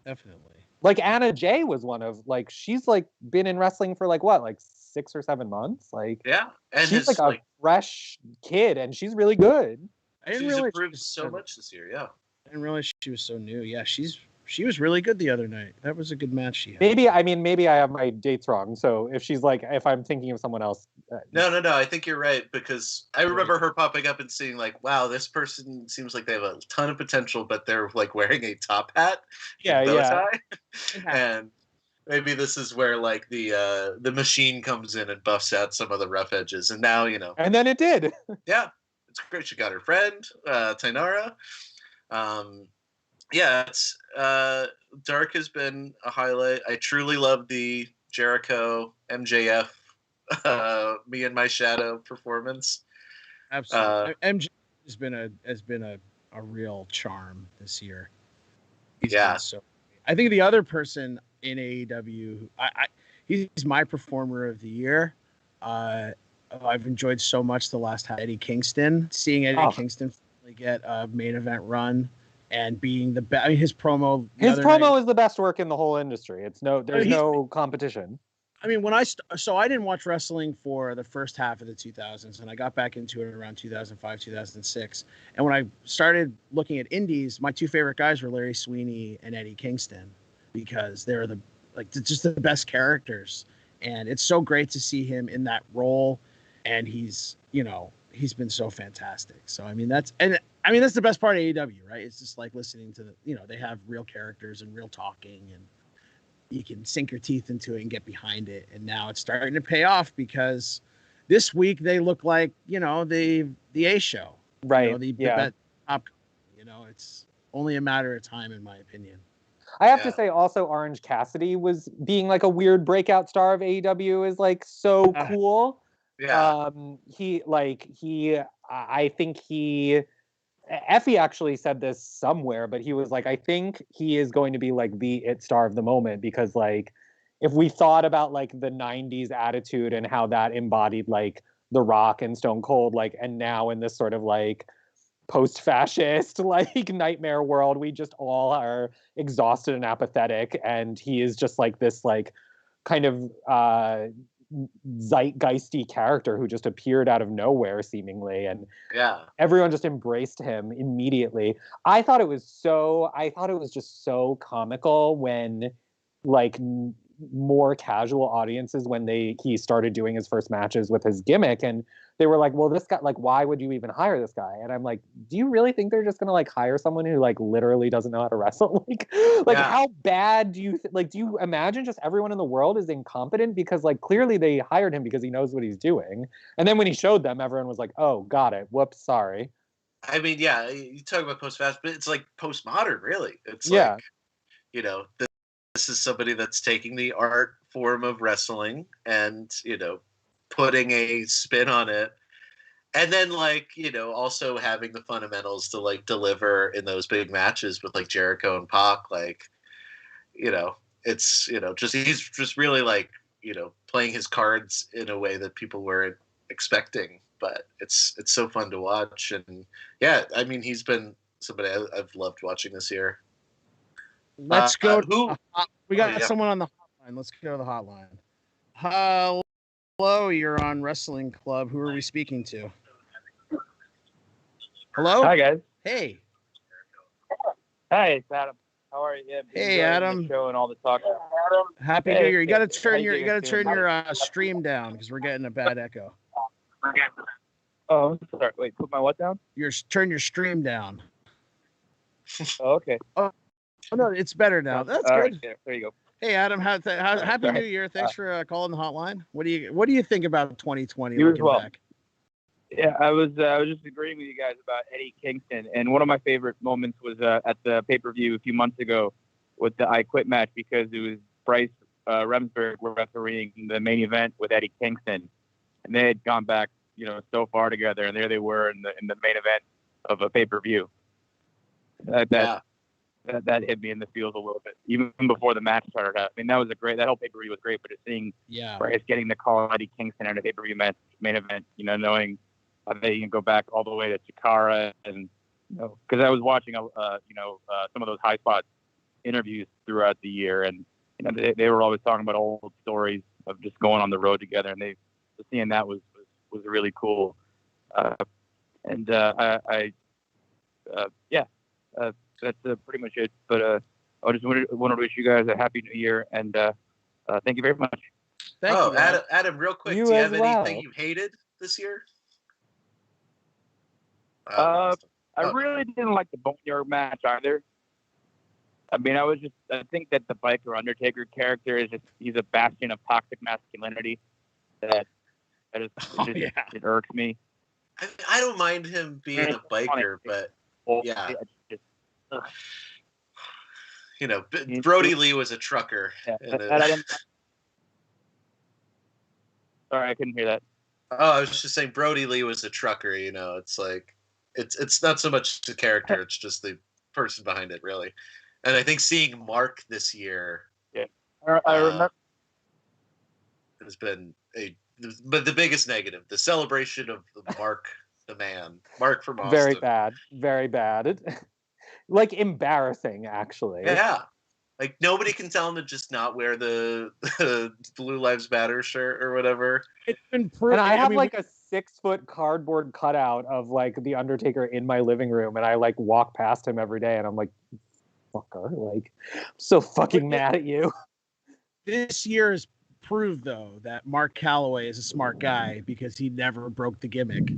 Definitely. Like Anna Jay was one of like, she's like been in wrestling for like 6 or 7 months. Like, yeah, and she's like a fresh kid, and she's really good. She's improved so much this year. Yeah, I didn't realize she was so new. Yeah, she was really good the other night. That was a good match she had. Maybe I have my dates wrong. So if I'm thinking of someone else. No. I think you're right, because I remember her popping up and seeing like, wow, this person seems like they have a ton of potential, but they're like wearing a top hat, bow tie, and maybe this is where like the machine comes in and buffs out some of the rough edges, and now And then it did. Yeah, it's great. She got her friend Tainara. Yeah, it's Dark has been a highlight. I truly love the Jericho MJF Me and My Shadow performance. Absolutely. MJF has been a real charm this year. I think the other person in AEW, he's my performer of the year. I've enjoyed so much the last half. Eddie Kingston, seeing Eddie Kingston finally get a main event run. And being the best, his promo. His promo is the best work in the whole industry. There's no competition. I mean, when I didn't watch wrestling for the first half of the 2000s, and I got back into it around 2005, 2006. And when I started looking at indies, my two favorite guys were Larry Sweeney and Eddie Kingston, because they're just the best characters. And it's so great to see him in that role, and he's been so fantastic. So I mean that's the best part of AEW, right? It's just like listening to they have real characters and real talking, and you can sink your teeth into it and get behind it. And now it's starting to pay off because this week they look like, the A show. Right. The top, it's only a matter of time, in my opinion. I have to say also Orange Cassidy was being like a weird breakout star of AEW is like so cool. Yeah. I think Effie actually said this somewhere, but he was like, I think he is going to be like the it star of the moment because like if we thought about like the 90s attitude and how that embodied like The Rock and Stone Cold, like, and now in this sort of like post-fascist like nightmare world, we just all are exhausted and apathetic, and he is just like this like kind of zeitgeisty character who just appeared out of nowhere seemingly, and everyone just embraced him immediately. I thought it was just so comical when like more casual audiences, when he started doing his first matches with his gimmick, and they were like, well, this guy, like, why would you even hire this guy? And I'm like, do you really think they're just gonna like hire someone who like literally doesn't know how to wrestle? How bad do you do you imagine just everyone in the world is incompetent? Because like clearly they hired him because he knows what he's doing. And then when he showed them, everyone was like, oh, got it. Whoops, sorry. I mean, yeah, you talk about post-fast, but it's like postmodern, really. It's like, this is somebody that's taking the art form of wrestling and, putting a spin on it. And then also having the fundamentals to like deliver in those big matches with like Jericho and Pac, it's, he's just really like, playing his cards in a way that people weren't expecting, but it's so fun to watch. And yeah, I mean, he's been somebody I've loved watching this year. Let's go. We got someone on the hotline. Let's go to the hotline. Hello, you're on Wrestling Club. Who are we speaking to? Hello? Hi, guys. Hey. Hi, it's Adam. How are you? Yeah, hey, Adam. The show and all the talk. Happy New Year. You got to turn your stream down because we're getting a bad echo. Oh, sorry. Wait, put my what down? Turn your stream down. Oh, okay. Oh no, it's better now. That's all good. Right, there you go. Hey, Adam. Happy New Year. Thanks for calling the hotline. What do you think about 2020? You as well. Back? Yeah, I was just agreeing with you guys about Eddie Kingston, and one of my favorite moments was at the pay-per-view a few months ago with the I Quit match, because it was Bryce Remsburg refereeing the main event with Eddie Kingston, and they had gone back, so far together, and there they were in the main event of a pay-per-view. That hit me in the feels a little bit, even before the match started out. I mean, that whole pay-per-view was great, but just seeing Bryce getting the call Eddie Kingston at a pay-per-view main event, knowing they can go back all the way to Chikara, and because I was watching some of those high spot interviews throughout the year, and they were always talking about old stories of just going on the road together, and seeing that was really cool. That's pretty much it. But I just wanted to wish you guys a happy New Year, and thank you very much. Thank you, Adam, real quick, do you have anything you hated this year? I really didn't like the Boneyard match either. I mean, I think that the Biker Undertaker character he's a bastion of toxic masculinity that it irks me. I don't mind him being a biker, but yeah. Brodie Lee was a trucker. Yeah, sorry, I couldn't hear that. Oh, I was just saying Brodie Lee was a trucker. It's like it's not so much the character; it's just the person behind it, really. And I think seeing Mark this year, I remember, has been but the biggest negative, the celebration of Mark, the man, Mark from Austin. Very bad. Like embarrassing, actually. Yeah. Like nobody can tell him to just not wear the Blue Lives Matter shirt or whatever. It's been proven. And I have like a 6-foot cardboard cutout of like the Undertaker in my living room, and I like walk past him every day, and I'm like, fucker, like, I'm so fucking mad at you. This year has proved though that Mark Calloway is a smart guy because he never broke the gimmick.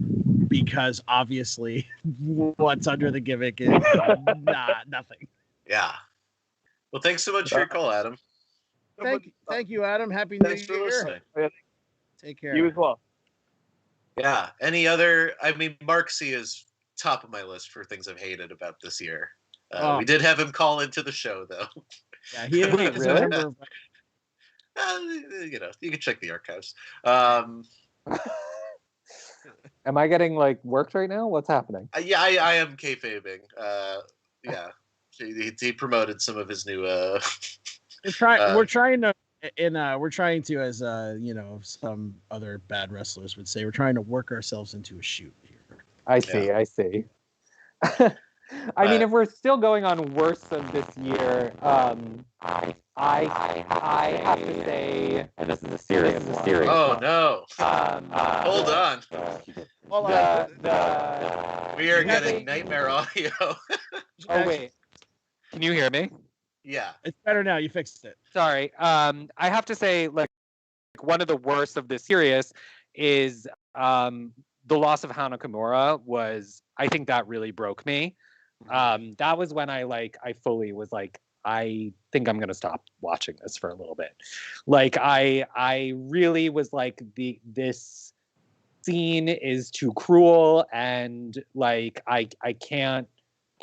Because obviously, what's under the gimmick is nothing. Yeah. Well, thanks so much for your call, Adam. Thank you, Adam. Happy New Thanks for Year. listening. Take care. You as well. Yeah. Any other? I mean, Mark C is top of my list for things I've hated about this year. We did have him call into the show, though. Yeah, he is a member of. You know, you can check the archives. Am I getting like worked right now? What's happening? Yeah, I am kayfabing. Yeah, he promoted some of his new. We're trying to, as you know, some other bad wrestlers would say, we're trying to work ourselves into a shoot here. I see. I mean, if we're still going on worst of this year, I have to say, and this is a serious one. Oh no! Hold on. We are getting nightmare audio. Oh wait, can you hear me? Yeah, it's better now. You fixed it. Sorry. I have to say, like, one of the worst of this series is the loss of Hana Kimura. I think that really broke me. That was when I fully was like, I think I'm gonna stop watching this for a little bit. Like I really was like, this scene is too cruel, and like I can't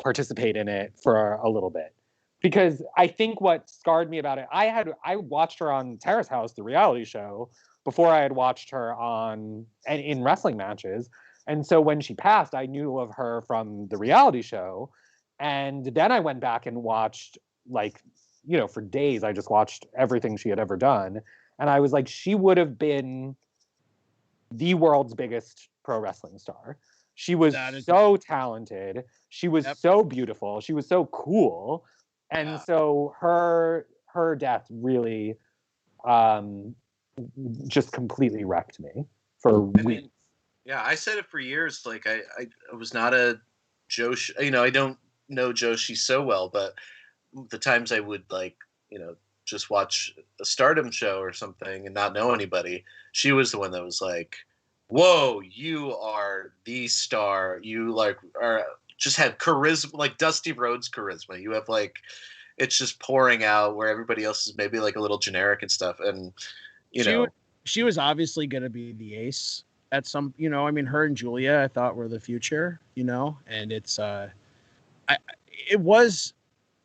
participate in it for a little bit. Because I think what scarred me about it, I watched her on Terrace House, the reality show, before I had watched her in wrestling matches. And so when she passed, I knew of her from the reality show. And then I went back and watched, like, you know, for days, I just watched everything she had ever done. And I was like, she would have been the world's biggest pro wrestling star. She was so talented. She was so beautiful. She was so cool. And so her death really just completely wrecked me for weeks. Yeah, I said it for years. Like I was not a Joshi. You know, I don't know Joshi so well, but the times I would, like, you know, just watch a Stardom show or something and not know anybody, she was the one that was like, "Whoa, you are the star. You like are just had charisma, like Dusty Rhodes charisma. You have like, it's just pouring out where everybody else is maybe like a little generic and stuff." And she was obviously going to be the ace at some, you know, I mean, her and Julia, I thought, were the future, you know, and it was,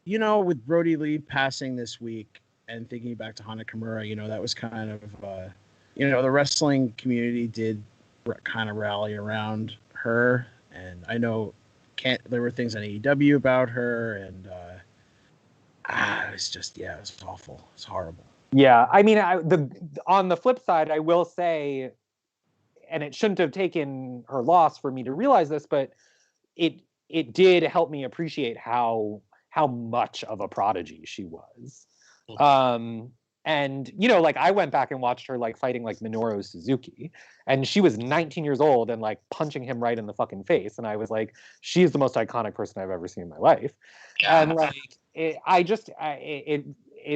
you know, with Brodie Lee passing this week and thinking back to Hana Kimura, you know, that was kind of, you know, the wrestling community did kind of rally around her. And I know there were things on AEW about her, and it's just, it was awful. It's horrible. Yeah, I mean, on the flip side, I will say, and it shouldn't have taken her loss for me to realize this, but it did help me appreciate how much of a prodigy she was. And, you know, like, I went back and watched her, like, fighting, like, Minoru Suzuki, and she was 19 years old and, like, punching him right in the fucking face. And I was like, she's the most iconic person I've ever seen in my life. Yeah. And, like, it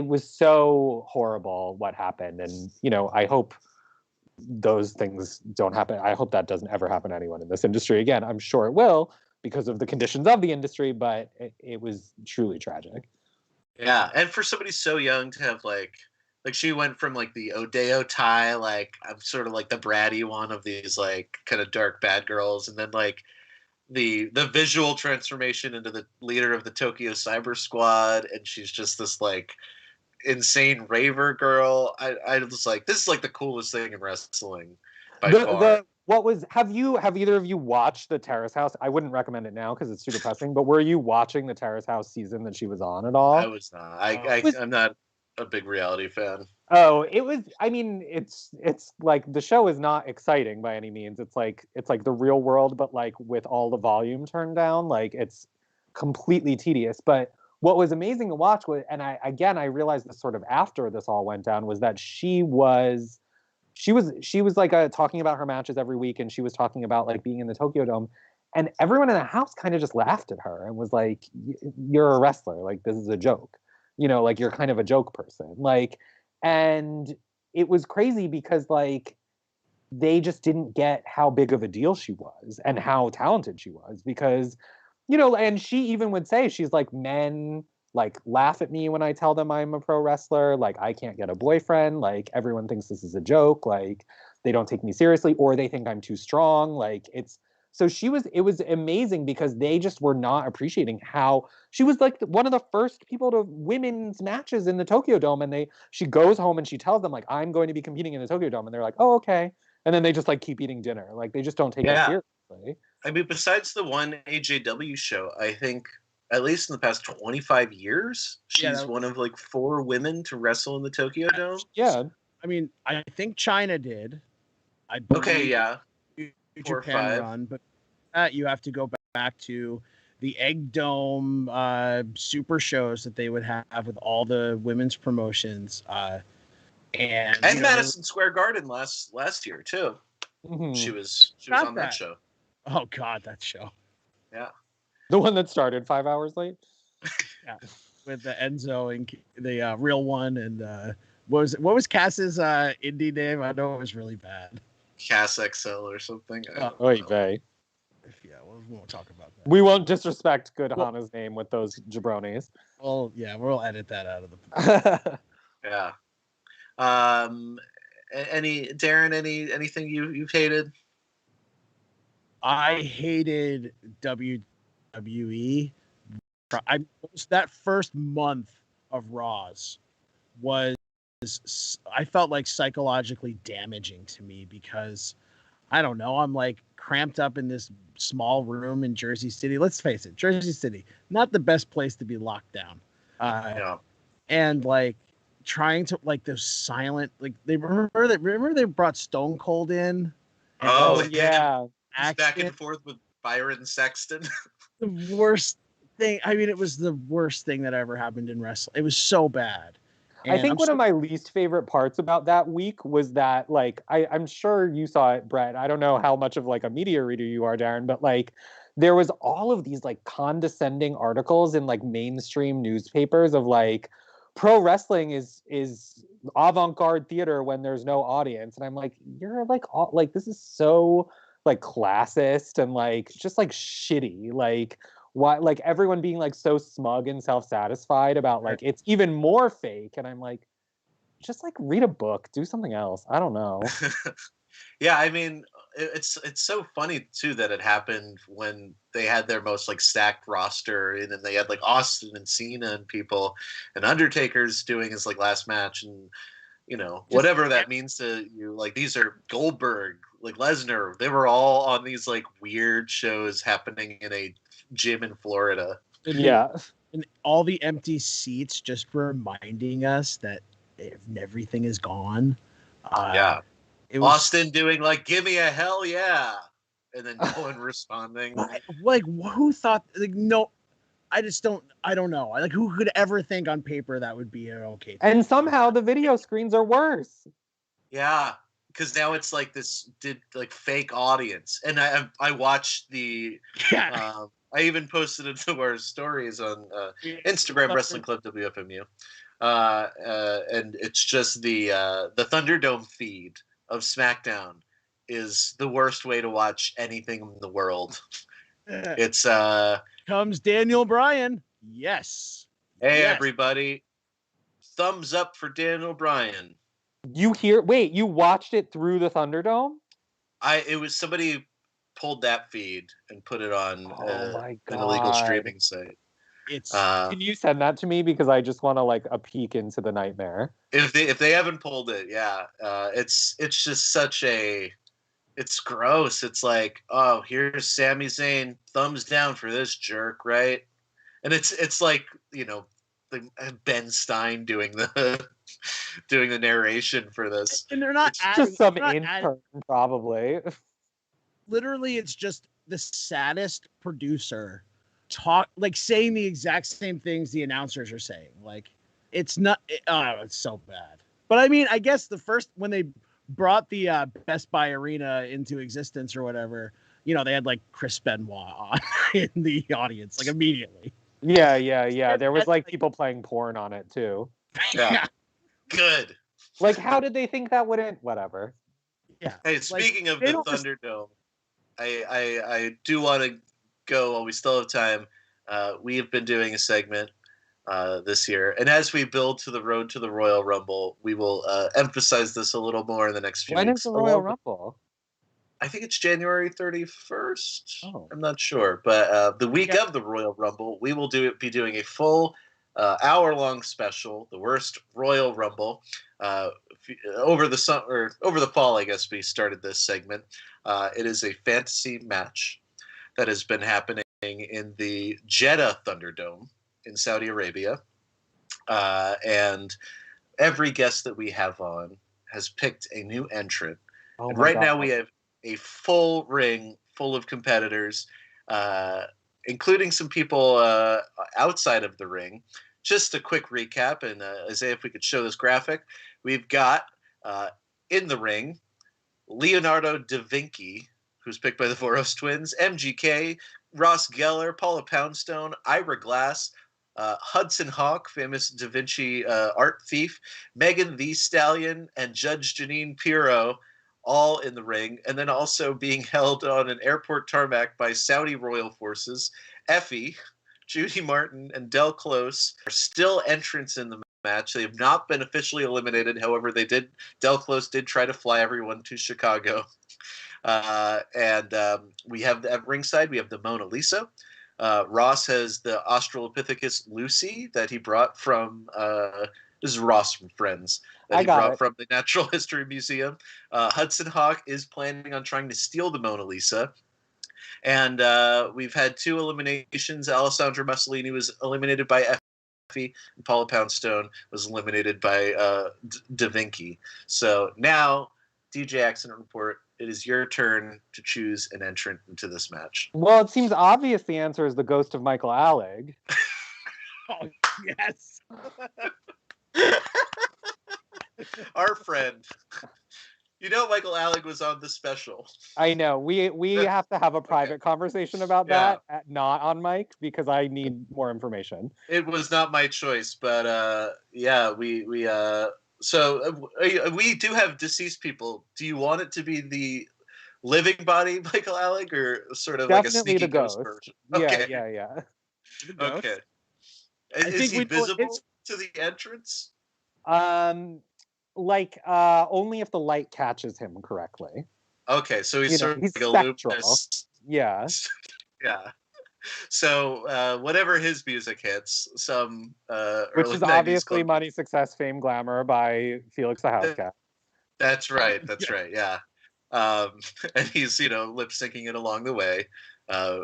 was so horrible what happened. And, you know, I hope those things don't happen. I hope that doesn't ever happen to anyone in this industry again. I'm sure it will, because of the conditions of the industry, but it was truly tragic. Yeah, and for somebody so young to have, like she went from, like, the Odeyo Tai, like, I'm sort of like the bratty one of these, like, kind of dark bad girls, and then, like, the visual transformation into the leader of the Tokyo Cyber Squad, and she's just this, like, insane raver girl. I was like, this is, like, the coolest thing in wrestling by far. Have either of you watched the Terrace House? I wouldn't recommend it now because it's too depressing, but were you watching the Terrace House season that she was on at all? I was not. I'm not a big reality fan. Oh, it was, I mean, it's like, the show is not exciting by any means. It's like the real world, but, like, with all the volume turned down. Like, it's completely tedious. But what was amazing to watch was, and I realized this sort of after this all went down, was that she was like talking about her matches every week, and she was talking about, like, being in the Tokyo Dome, and everyone in the house kind of just laughed at her and was like, "You're a wrestler. Like, this is a joke. You know, like, you're kind of a joke person." Like, and it was crazy because, like, they just didn't get how big of a deal she was and how talented she was, because, you know, and she even would say, she's like, men like laugh at me when I tell them I'm a pro wrestler. Like I can't get a boyfriend. Like everyone thinks this is a joke. Like they don't take me seriously, or they think I'm too strong. Like it was amazing because they just were not appreciating how she was like one of the first people to women's matches in the Tokyo Dome. And she goes home and she tells them like, I'm going to be competing in the Tokyo Dome. And they're like, oh, okay. And then they just like keep eating dinner. Like they just don't take it seriously. I mean, besides the one AJW show, I think at least in the past 25 years, she's one of like 4 women to wrestle in the Tokyo Dome. Yeah. I mean, I think China did. Okay, yeah. Japan run, but you have to go back to the Egg Dome super shows that they would have with all the women's promotions. And Madison Square Garden last year too. Mm-hmm. She was on that show. Oh God, that show. Yeah. The one that started 5 hours late. Yeah, with the Enzo and the real one, and what was Cass's indie name? I know it was really bad. Cass XL or something. Oy vey. Yeah, we won't talk about that. We won't disrespect Good Hana's name with those jabronis. Well, yeah, we'll edit that out of the. Yeah. Anything you've hated? I hated WWE. That first month of Raws was, I felt like psychologically damaging to me because I don't know, I'm like cramped up in this small room in Jersey City. Let's face it, Jersey City, not the best place to be locked down. And like trying to like those silent, like remember they brought Stone Cold in. Oh yeah. Back and forth with Byron Sexton. The worst thing. I mean, it was the worst thing that ever happened in wrestling. It was so bad. And I think one of my least favorite parts about that week was that, like, I'm sure you saw it, Brett. I don't know how much of like a media reader you are, Darren, but like there was all of these like condescending articles in like mainstream newspapers of like pro wrestling is avant-garde theater when there's no audience. And I'm like, you're like all like this is so like classist and like just like shitty. Like why, like everyone being like so smug and self-satisfied about like it's even more fake. And I'm like, just like read a book, do something else. I don't know. Yeah, I mean, it's so funny too that it happened when they had their most like stacked roster, and then they had like Austin and Cena and people, and Undertaker's doing his like last match, and you know whatever that means to you. Like these are Goldberg, like Lesnar. They were all on these like weird shows happening in a gym in Florida. Yeah, and all the empty seats just reminding us that everything is gone. Yeah. Austin doing like, give me a hell yeah. And then no one responding. Like who thought, like, no, I don't know. Like who could ever think on paper that would be an okay thing? And somehow the video screens are worse. Yeah. Because now it's like this fake audience. And I watched the, I even posted it to our stories on Instagram, Wrestling Club WFMU. And it's just the Thunderdome feed of SmackDown is the worst way to watch anything in the world. It's comes Daniel Bryan. Yes. Hey everybody. Thumbs up for Daniel Bryan. You watched it through the Thunderdome? It was somebody pulled that feed and put it on an illegal streaming site. Can you send that to me, because I just want to like a peek into the nightmare. If they haven't pulled it, it's just such it's gross. It's like, oh, here's Sami Zayn, thumbs down for this jerk, right? And it's like, you know, Ben Stein doing the narration for this, and they're not just some intern probably. Literally, it's just the saddest producer saying the exact same things the announcers are saying. Like it's so bad. But I mean, I guess when they brought the Best Buy Arena into existence or whatever, you know, they had like Chris Benoit on in the audience like immediately. Yeah. There was like people playing porn on it too. Yeah. Good. Like, how did they think that wouldn't? Whatever. Yeah. Hey, speaking of the Thunderdome, I do want to go while we still have time. We have been doing a segment this year. And as we build to the road to the Royal Rumble, we will emphasize this a little more in the next few weeks. When is the Royal Rumble? I think it's January 31st. Oh. I'm not sure. But the week of the Royal Rumble, we will be doing a full hour-long special, the worst Royal Rumble. Over the fall, I guess we started this segment. It is a fantasy match that has been happening in the Jeddah Thunderdome in Saudi Arabia. And every guest that we have on has picked a new entrant. And right now we have a full ring full of competitors, including some people outside of the ring. Just a quick recap, and Isaiah, if we could show this graphic, we've got in the ring Leonardo da Vinci, who's picked by the Voros twins, MGK, Ross Geller, Paula Poundstone, Ira Glass, Hudson Hawk, famous Da Vinci art thief, Megan Thee Stallion, and Judge Janine Pirro, all in the ring, and then also being held on an airport tarmac by Saudi royal forces. Effie, Judy Martin, and Del Close are still entrants in the match. They have not been officially eliminated. However, Del Close did try to fly everyone to Chicago. And we have at ringside, we have the Mona Lisa. Ross has the Australopithecus Lucy that he brought from this is Ross from Friends. That he brought from the Natural History Museum. Hudson Hawk is planning on trying to steal the Mona Lisa. And we've had 2 eliminations. Alessandro Mussolini was eliminated by Effie, and Paula Poundstone was eliminated by Da Vinci. So now, DJ Accident Report, it is your turn to choose an entrant into this match. Well, it seems obvious the answer is the ghost of Michael Alleg. Oh, yes. Our friend. You know Michael Alleg was on the special. I know. We have to have a private conversation about that, not on mic, because I need more information. It was not my choice, but so we do have deceased people. Do you want it to be the living body Michael Alleg, or sort of definitely like a sneaky the ghost version? Okay. Yeah. Okay. Is he visible to the entrance? Only if the light catches him correctly. Okay, so he's sort of he's like a spectral. luminous. Yeah. Yeah. So whatever his music hits, some which is obviously Money, Success, Fame, Glamour by Felix the House Cat. That's right. That's right. Yeah. And he's lip syncing it along the way.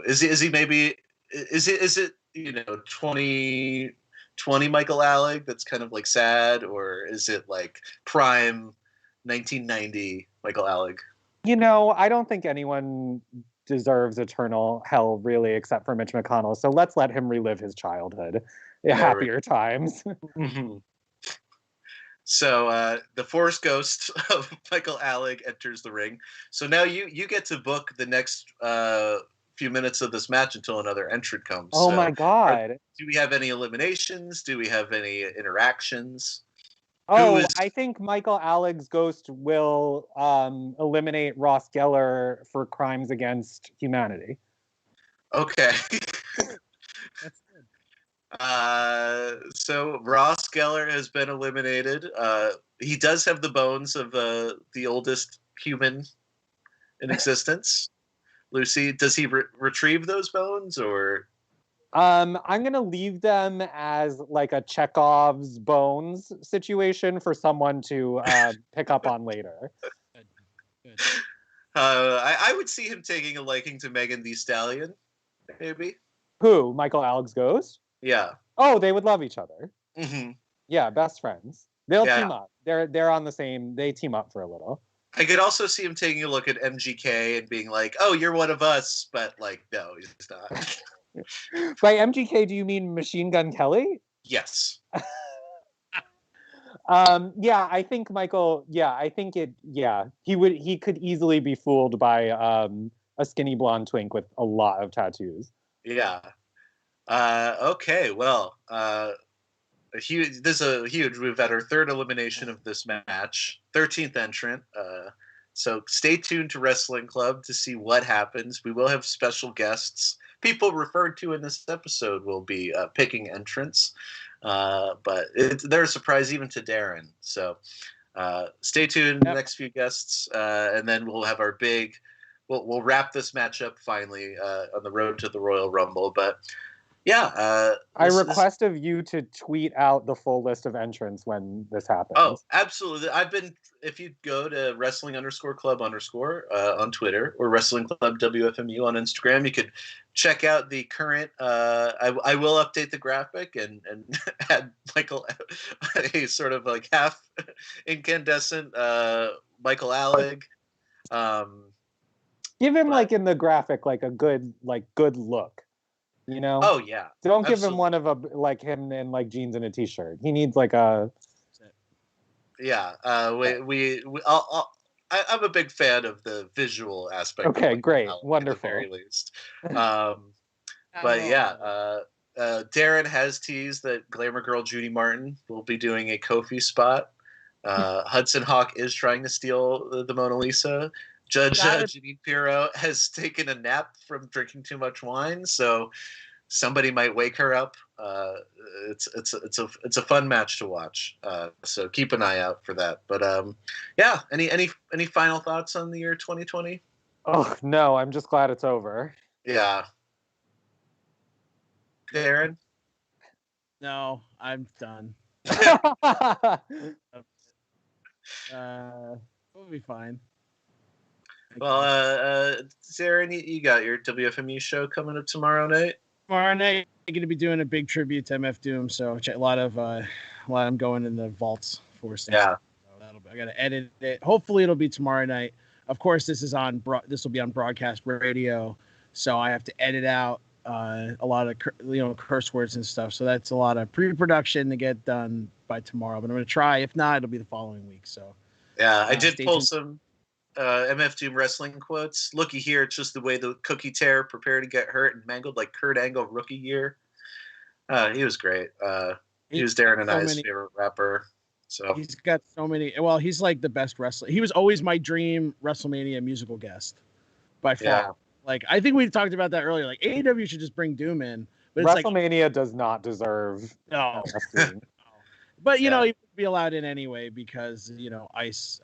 Is it 2020 Michael Alleg that's kind of like sad, or is it like prime 1990 Michael Alleg? I don't think anyone deserves eternal hell really, except for Mitch McConnell. So let's let him relive his childhood, happier times. Mm-hmm. So the Force Ghost of Michael Alleg enters the ring. So now you get to book the next few minutes of this match until another entrant comes. Oh my God. Do we have any eliminations? Do we have any interactions? I think Michael Alleg's ghost will eliminate Ross Geller for crimes against humanity. Okay. That's good. So Ross Geller has been eliminated. He does have the bones of the oldest human in existence. Lucy, does he retrieve those bones, or? I'm gonna leave them as like a Chekhov's bones situation for someone to pick up on later. Good. I would see him taking a liking to Megan Thee Stallion, maybe. Who? Michael Alleg's ghost? Yeah. Oh, they would love each other. Mm-hmm. Yeah, best friends. They'll team up. They're on the same. They team up for a little. I could also see him taking a look at MGK and being like, "Oh, you're one of us," but like, no, he's not. By MGK, do you mean Machine Gun Kelly? Yes. Yeah, I think Michael. Yeah, I think it. Yeah, he could easily be fooled by a skinny blonde twink with a lot of tattoos. Yeah. Okay. Well, this is a huge. We've had our third elimination of this match, 13th entrant. So stay tuned to Wrestling Club to see what happens. We will have special guests. People referred to in this episode will be picking entrants. But they're a surprise even to Darren. So stay tuned. Yep. Next few guests, and then we'll have our big. We'll wrap this matchup finally on the road to the Royal Rumble. But yeah, I request of you to tweet out the full list of entrants when this happens. Oh, absolutely. If you go to wrestling_club_ on Twitter or Wrestling Club WFMU on Instagram, you could check out the current. I will update the graphic and add Michael, a sort of like half incandescent Michael Alleg. Give him like in the graphic like a good look. You know? Oh yeah. Don't give him one of him in like jeans and a t-shirt. He needs like a. Yeah. I'm a big fan of the visual aspect. Okay, great, wonderful. At the very least. But yeah, Darren has teased that Glamour Girl Judy Martin will be doing a Kofi spot. Hudson Hawk is trying to steal the Mona Lisa. Judge Janine Pirro has taken a nap from drinking too much wine, so somebody might wake her up. It's a fun match to watch. So keep an eye out for that. But yeah, any final thoughts on the year 2020? Oh no, I'm just glad it's over. Yeah. Darren? No, I'm done. We'll be fine. Well, Darren, you got your WFMU show coming up tomorrow night. Tomorrow night, I'm going to be doing a big tribute to MF Doom. So a lot I'm going in the vaults for stuff. Yeah. So I got to edit it. Hopefully, it'll be tomorrow night. Of course, this will be on broadcast radio, so I have to edit out a lot of curse words and stuff. So that's a lot of pre-production to get done by tomorrow. But I'm going to try. If not, it'll be the following week. So yeah, I did pull some MF Doom wrestling quotes. Looky here, it's just the way the cookie tear prepared to get hurt and mangled like Kurt Angle rookie year. He was great. He was Darren and I's favorite rapper. So he's got so many. Well, he's like the best wrestler. He was always my dream WrestleMania musical guest by far. Yeah. Like I think we talked about that earlier. Like AEW should just bring Doom in. But WrestleMania does not deserve. No. But you know he would be allowed in anyway because Ice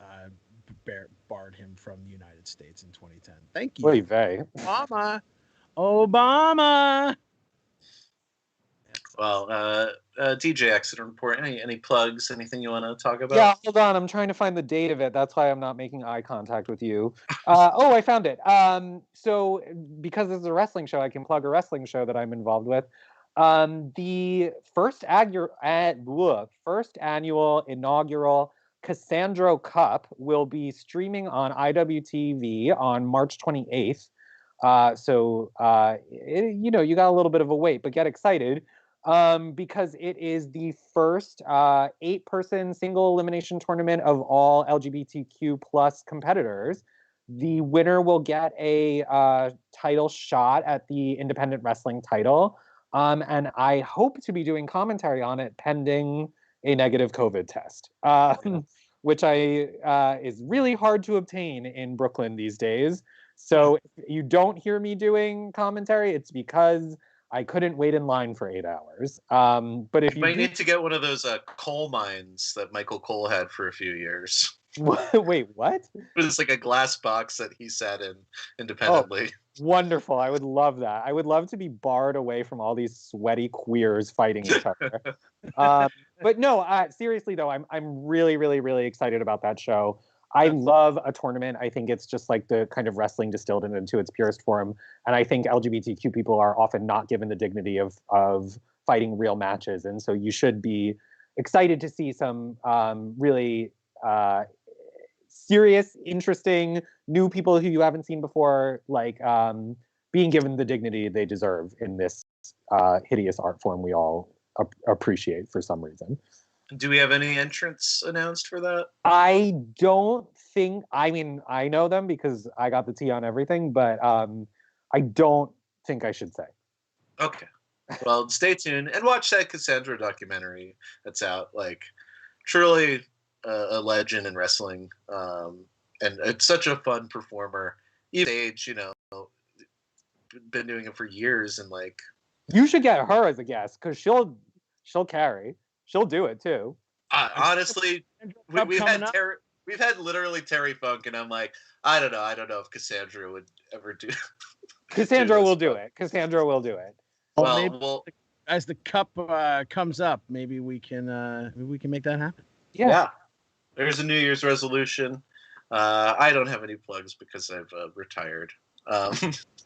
barred him from the United States in 2010. Thank you. Oy vey. Obama. Well, DJ Accident Report. Any plugs? Anything you want to talk about? Yeah, hold on. I'm trying to find the date of it. That's why I'm not making eye contact with you. I found it. So because this is a wrestling show, I can plug a wrestling show that I'm involved with. The first annual inaugural Cassandro Cup will be streaming on IWTV on March 28th. You got a little bit of a wait, but get excited. Because it is the first 8-person single elimination tournament of all LGBTQ plus competitors. The winner will get a title shot at the independent wrestling title. And I hope to be doing commentary on it pending a negative COVID test, which is really hard to obtain in Brooklyn these days. So if you don't hear me doing commentary, it's because I couldn't wait in line for 8 hours. But if you might need to get one of those coal mines that Michael Cole had for a few years. Wait, what? It was like a glass box that he sat in independently. Oh, wonderful. I would love that. I would love to be barred away from all these sweaty queers fighting each other. But no, seriously though, I'm really, really, really excited about that show. I love a tournament. I think it's just like the kind of wrestling distilled into its purest form. And I think LGBTQ people are often not given the dignity of fighting real matches. And so you should be excited to see some really serious, interesting, new people who you haven't seen before, like being given the dignity they deserve in this hideous art form we all appreciate for some reason. Do we have any entrants announced for that? I don't think. I mean, I know them because I got the tea on everything, but I don't think I should say. Okay. Well, stay tuned and watch that Cassandra documentary that's out. Like, truly a legend in wrestling, and it's such a fun performer. Even age, been doing it for years, and like. You should get her as a guest because she'll She'll carry. She'll do it too. Honestly, we've had literally Terry Funk, and I'm like, I don't know if Cassandra would ever do. Cassandra will do it. Cassandra will do it. Well, as the cup comes up, maybe we can make that happen. Yeah. There's a New Year's resolution. I don't have any plugs because I've retired.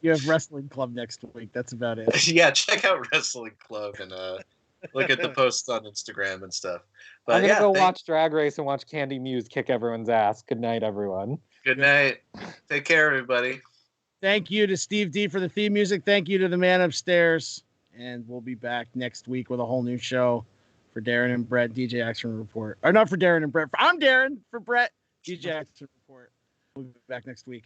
You have Wrestling Club next week. That's about it. Yeah, check out Wrestling Club and look at the posts on Instagram and stuff. But I'm gonna go watch Drag Race and watch Candy Muse kick everyone's ass. Good night, everyone. Good night. Take care, everybody. Thank you to Steve D for the theme music. Thank you to the man upstairs. And we'll be back next week with a whole new show for Darren and Brett, DJ Accident Report. Or not for Darren and Brett. I'm Darren for Brett, DJ Accident Report. We'll be back next week.